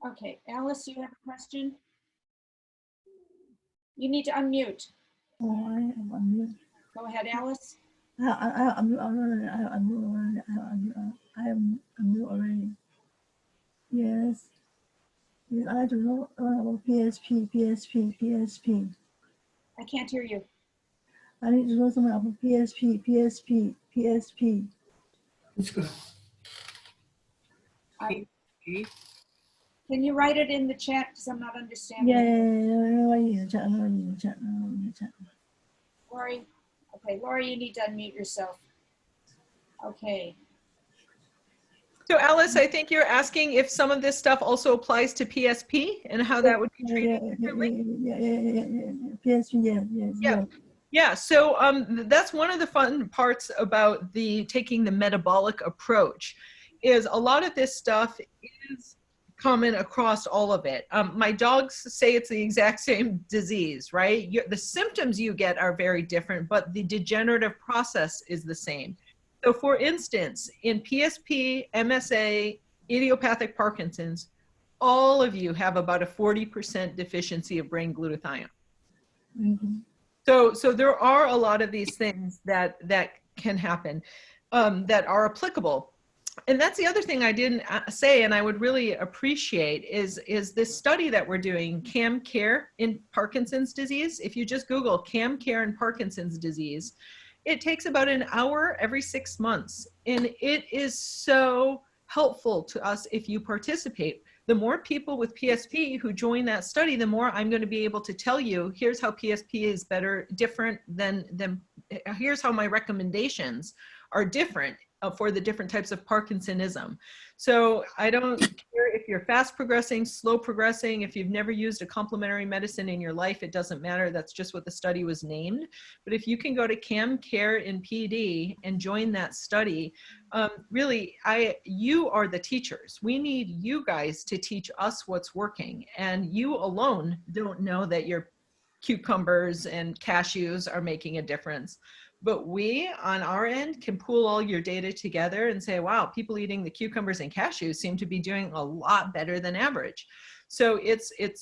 Speaker 2: Okay, Alice, you have a question? You need to unmute.
Speaker 17: Oh, I am unmute.
Speaker 2: Go ahead, Alice.
Speaker 17: I'm unmute already. Yes. I don't know about PSP.
Speaker 2: I can't hear you.
Speaker 17: I need to know something about PSP.
Speaker 18: It's good.
Speaker 2: Can you write it in the chat because I'm not understanding?
Speaker 17: Yeah, in the chat, in the chat, in the chat.
Speaker 2: Laurie, okay, Laurie, you need to unmute yourself. Okay.
Speaker 1: So Alice, I think you're asking if some of this stuff also applies to PSP and how that would be treated differently.
Speaker 17: PSP, yeah.
Speaker 1: Yeah, so that's one of the fun parts about taking the metabolic approach is a lot of this stuff is common across all of it. My dogs say it's the exact same disease, right? The symptoms you get are very different, but the degenerative process is the same. So for instance, in PSP, MSA, idiopathic Parkinson's, all of you have about a 40% deficiency of brain glutathione.
Speaker 17: Mm-hmm.
Speaker 1: So there are a lot of these things that can happen that are applicable. And that's the other thing I didn't say, and I would really appreciate is this study that we're doing, CAM Care in Parkinson's disease. If you just Google CAM Care in Parkinson's disease, it takes about an hour every 6 months. And it is so helpful to us if you participate. The more people with PSP who join that study, the more I'm going to be able to tell you, here's how PSP is different than here's how my recommendations are different for the different types of Parkinsonism. So I don't care if you're fast progressing, slow progressing, if you've never used a complementary medicine in your life, it doesn't matter. That's just what the study was named. But if you can go to CAM Care in PD and join that study, really, you are the teachers. We need you guys to teach us what's working. And you alone don't know that your cucumbers and cashews are making a difference. But we, on our end, can pool all your data together and say, wow, people eating the cucumbers and cashews seem to be doing a lot better than average. So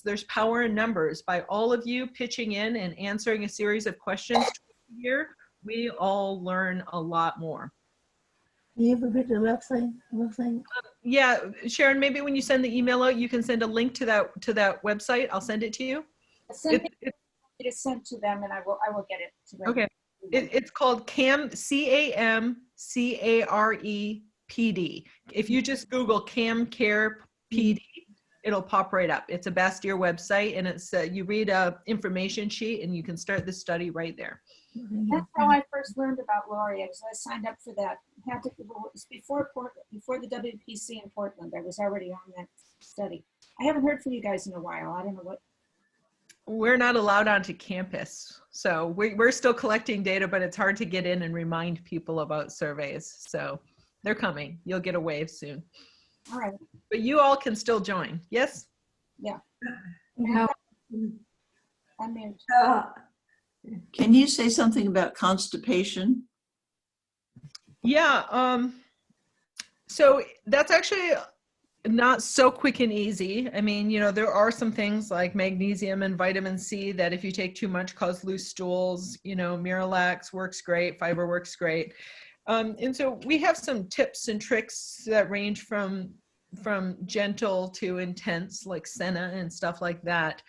Speaker 1: there's power in numbers. By all of you pitching in and answering a series of questions here, we all learn a lot more.
Speaker 17: Can you repeat the website?
Speaker 1: Yeah, Sharon, maybe when you send the email out, you can send a link to that website. I'll send it to you.
Speaker 2: Send it sent to them, and I will get it to them.
Speaker 1: Okay. It's called CAM, CAMCARE PD. If you just Google CAM Care PD, it'll pop right up. It's a Bastyr website, and it's you read a information sheet, and you can start the study right there.
Speaker 2: That's how I first learned about Laurie. I signed up for that. It was before the WPC in Portland. I was already on that study. I haven't heard from you guys in a while. I don't know what.
Speaker 1: We're not allowed onto campus. So we're still collecting data, but it's hard to get in and remind people about surveys. So they're coming. You'll get a wave soon.
Speaker 2: All right.
Speaker 1: But you all can still join. Yes?
Speaker 2: Yeah. I'm in.
Speaker 18: Can you say something about constipation?
Speaker 1: Yeah. So that's actually not so quick and easy. I mean, there are some things like magnesium and vitamin C that if you take too much cause loose stools. Miralax works great, fiber works great. And so we have some tips and tricks that range from gentle to intense, like Senna and stuff like that.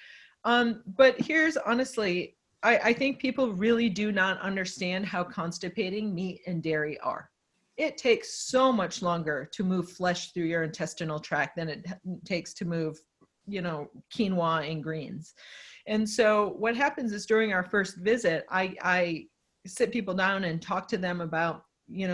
Speaker 1: But here's honestly, I think people really do not understand how constipating meat and dairy are. It takes so much longer to move flesh through your intestinal tract than it takes to move, quinoa and greens. And so what happens is during our first visit, I sit people down and talk to them about,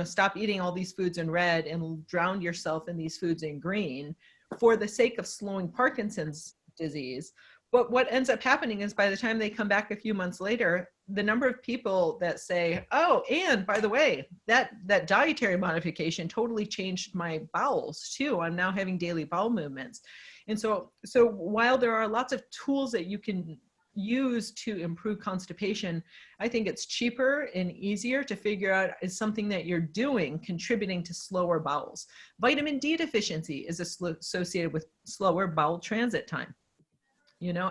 Speaker 1: stop eating all these foods in red and drown yourself in these foods in green for the sake of slowing Parkinson's disease. But what ends up happening is by the time they come back a few months later, the number of people that say, oh, and by the way, that dietary modification totally changed my bowels too. I'm now having daily bowel movements. And so while there are lots of tools that you can use to improve constipation, I think it's cheaper and easier to figure out is something that you're doing contributing to slower bowels. Vitamin D deficiency is associated with slower bowel transit time.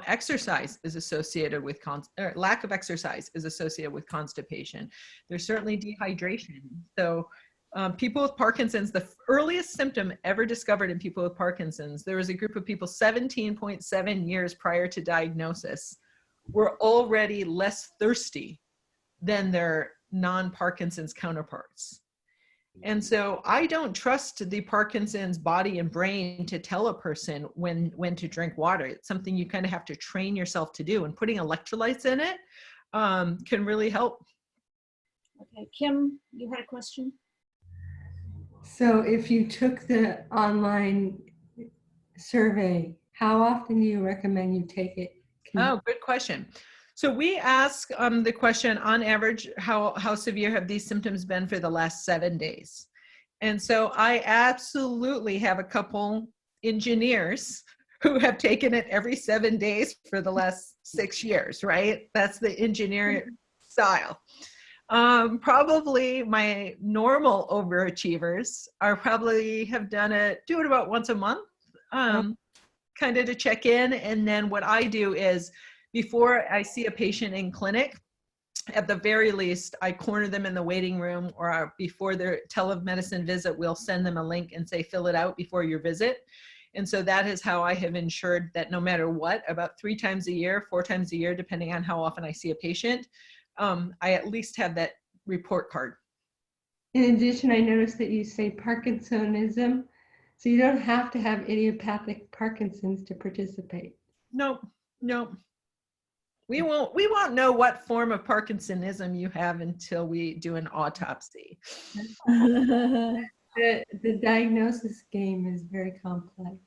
Speaker 1: Exercise is associated with lack of exercise is associated with constipation. There's certainly dehydration. So people with Parkinson's, the earliest symptom ever discovered in people with Parkinson's, there was a group of people 17.7 years prior to diagnosis were already less thirsty than their non-Parkinson's counterparts. And so I don't trust the Parkinson's body and brain to tell a person when to drink water. It's something you kind of have to train yourself to do, and putting electrolytes in it can really help.
Speaker 2: Okay, Kim, you had a question?
Speaker 19: So if you took the online survey, how often do you recommend you take it?
Speaker 1: Oh, good question. So we ask the question, on average, how severe have these symptoms been for the last 7 days? And so I absolutely have a couple engineers who have taken it every 7 days for the last 6 years, right? That's the engineering style. Probably my normal overachievers are probably have do it about once a month, kind of to check in. And then what I do is, before I see a patient in clinic, at the very least, I corner them in the waiting room, or before their telemedicine visit, we'll send them a link and say, fill it out before your visit. And so that is how I have ensured that no matter what, about 3 times a year, 4 times a year, depending on how often I see a patient, I at least have that report card.
Speaker 19: In addition, I noticed that you say Parkinsonism, so you don't have to have idiopathic Parkinson's to participate.
Speaker 1: Nope, nope. We won't know what form of Parkinsonism you have until we do an autopsy.
Speaker 19: The diagnosis game is very complex.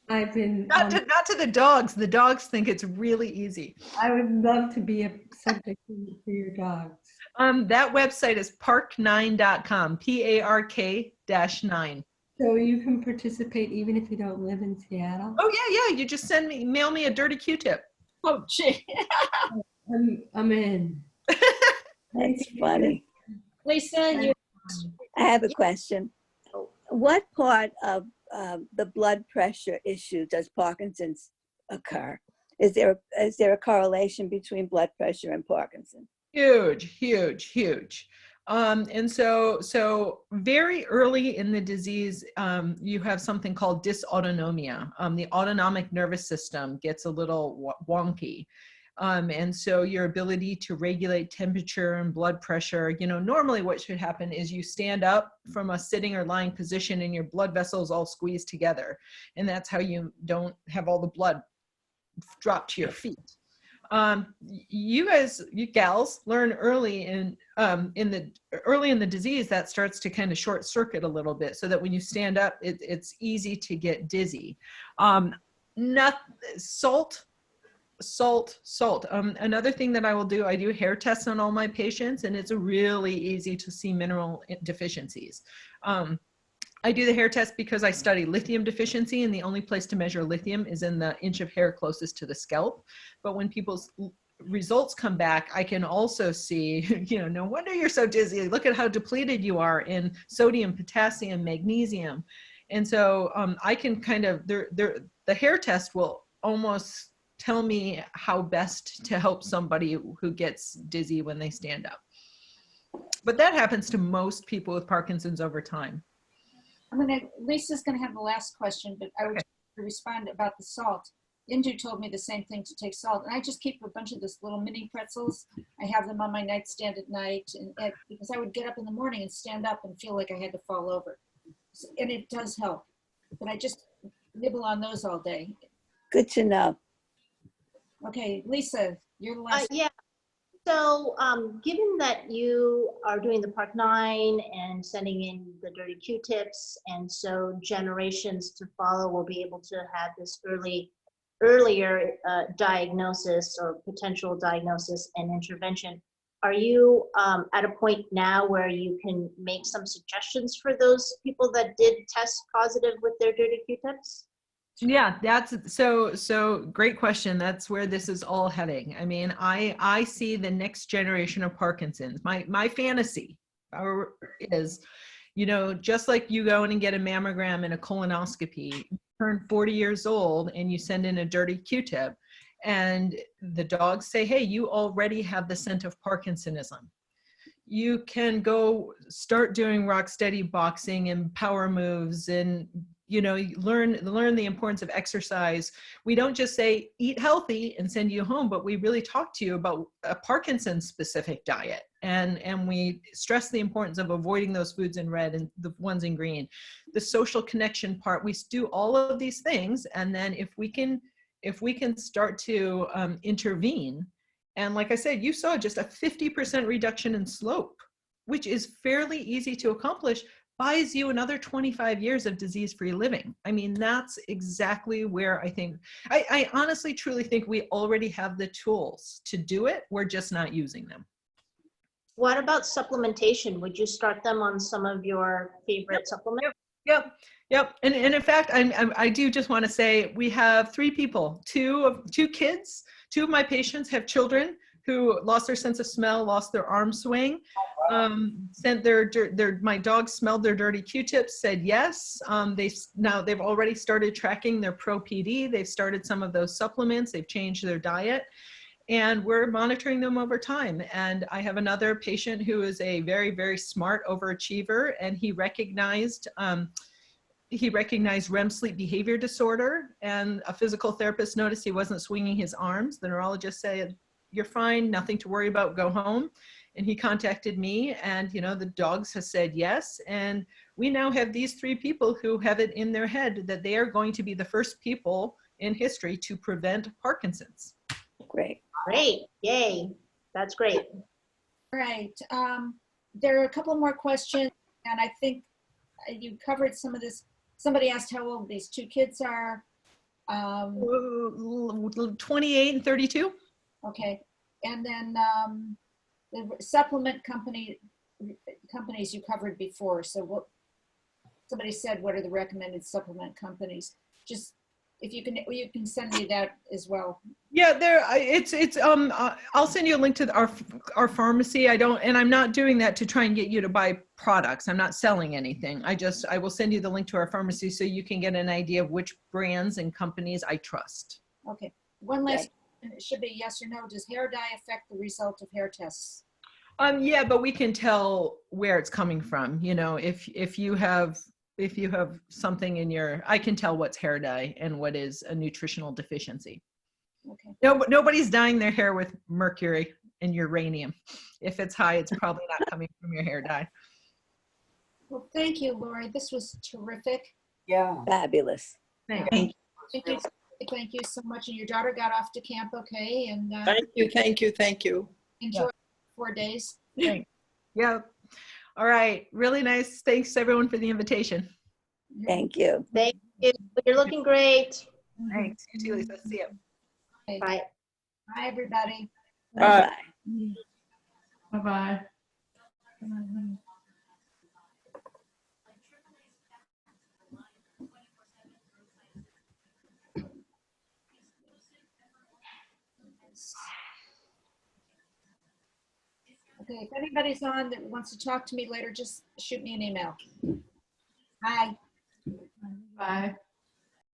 Speaker 19: I've been
Speaker 1: not to the dogs. The dogs think it's really easy.
Speaker 19: I would love to be a subject for your dogs.
Speaker 1: That website is park9.com, PARK-9.
Speaker 19: So you can participate even if you don't live in Seattle?
Speaker 1: Oh yeah. You just mail me a dirty Q-tip.
Speaker 2: Oh, gee.
Speaker 19: I'm in.
Speaker 11: That's funny.
Speaker 2: Lisa,
Speaker 11: I have a question. What part of the blood pressure issue does Parkinson's occur? Is there a correlation between blood pressure and Parkinson?
Speaker 1: Huge. And so very early in the disease, you have something called dysautonomia. The autonomic nervous system gets a little wonky. And so your ability to regulate temperature and blood pressure, normally what should happen is you stand up from a sitting or lying position and your blood vessels all squeeze together. And that's how you don't have all the blood drop to your feet. You gals learn early in the disease that starts to kind of short circuit a little bit, so that when you stand up, it's easy to get dizzy. Salt. Another thing that I will do, I do hair tests on all my patients, and it's really easy to see mineral deficiencies. I do the hair test because I study lithium deficiency, and the only place to measure lithium is in the inch of hair closest to the scalp. But when people's results come back, I can also see, no wonder you're so dizzy. Look at how depleted you are in sodium, potassium, magnesium. And so I can kind of, the hair test will almost tell me how best to help somebody who gets dizzy when they stand up. But that happens to most people with Parkinson's over time.
Speaker 2: Lisa's gonna have the last question, but I would respond about the salt. Indu told me the same thing, to take salt, and I just keep a bunch of this little mini pretzels. I have them on my nightstand at night, and because I would get up in the morning and stand up and feel like I had to fall over, and it does help. But I just nibble on those all day.
Speaker 11: Good to know.
Speaker 2: Okay, Lisa, you're the last.
Speaker 12: Yeah. So given that you are doing the Park9 and sending in the dirty Q-tips, and so generations to follow will be able to have this earlier diagnosis or potential diagnosis and intervention, are you at a point now where you can make some suggestions for those people that did test positive with their dirty Q-tips?
Speaker 1: Yeah, that's so great question. That's where this is all heading. I mean, I see the next generation of Parkinson's. My fantasy is, just like you go in and get a mammogram and a colonoscopy, you turn 40 years old and you send in a dirty Q-tip, and the dogs say, hey, you already have the scent of Parkinsonism. You can go start doing rock steady boxing and power moves, and learn the importance of exercise. We don't just say eat healthy and send you home, but we really talk to you about a Parkinson's specific diet. And we stress the importance of avoiding those foods in red and the ones in green. The social connection part, we do all of these things, and then if we can start to intervene, and like I said, you saw just a 50% reduction in slope, which is fairly easy to accomplish, buys you another 25 years of disease-free living. I mean, that's exactly where I honestly, truly think we already have the tools to do it. We're just not using them.
Speaker 12: What about supplementation? Would you start them on some of your favorite supplements?
Speaker 1: Yep. And in fact, I do just want to say we have 3 people, two kids. 2 of my patients have children who lost their sense of smell, lost their arm swing, sent my dog smelled their dirty Q-tips, said yes. They've already started tracking their Pro-PD. They've started some of those supplements. They've changed their diet. And we're monitoring them over time. And I have another patient who is a very, very smart overachiever, and he recognized REM sleep behavior disorder, and a physical therapist noticed he wasn't swinging his arms. The neurologist said, "You're fine, nothing to worry about, go home." And he contacted me, and the dogs have said yes. And we now have these 3 people who have it in their head that they are going to be the first people in history to prevent Parkinson's.
Speaker 11: Great.
Speaker 12: Great, yay, that's great.
Speaker 2: All right, there are a couple more questions, and I think you covered some of this. Somebody asked how old these 2 kids are.
Speaker 1: 28 and 32.
Speaker 2: Okay, and then the supplement companies you covered before. So somebody said, what are the recommended supplement companies? Just if you can send me that as well.
Speaker 1: Yeah, I'll send you a link to our pharmacy. I'm not doing that to try and get you to buy products. I'm not selling anything. I will send you the link to our pharmacy so you can get an idea of which brands and companies I trust.
Speaker 2: Okay, one last, it should be yes or no. Does hair dye affect the result of hair tests?
Speaker 1: Yeah, but we can tell where it's coming from. If you have something in I can tell what's hair dye and what is a nutritional deficiency.
Speaker 2: Okay.
Speaker 1: Nobody's dyeing their hair with mercury and uranium. If it's high, it's probably not coming from your hair dye.
Speaker 2: Well, thank you, Laurie. This was terrific.
Speaker 5: Yeah.
Speaker 11: Fabulous.
Speaker 1: Thank
Speaker 2: you. Thank you so much. And your daughter got off to camp okay? And
Speaker 18: Thank you.
Speaker 2: enjoy 4 days.
Speaker 1: Thanks. Yeah. All right. Really nice. Thanks everyone for the invitation.
Speaker 11: Thank you.
Speaker 12: Thank you. You're looking great.
Speaker 1: Thanks. You too, Lisa. See you.
Speaker 2: Okay.
Speaker 12: Bye.
Speaker 2: Bye, everybody.
Speaker 11: Bye.
Speaker 19: Bye-bye.
Speaker 2: Okay, if anybody's on that wants to talk to me later, just shoot me an email. Bye.
Speaker 19: Bye.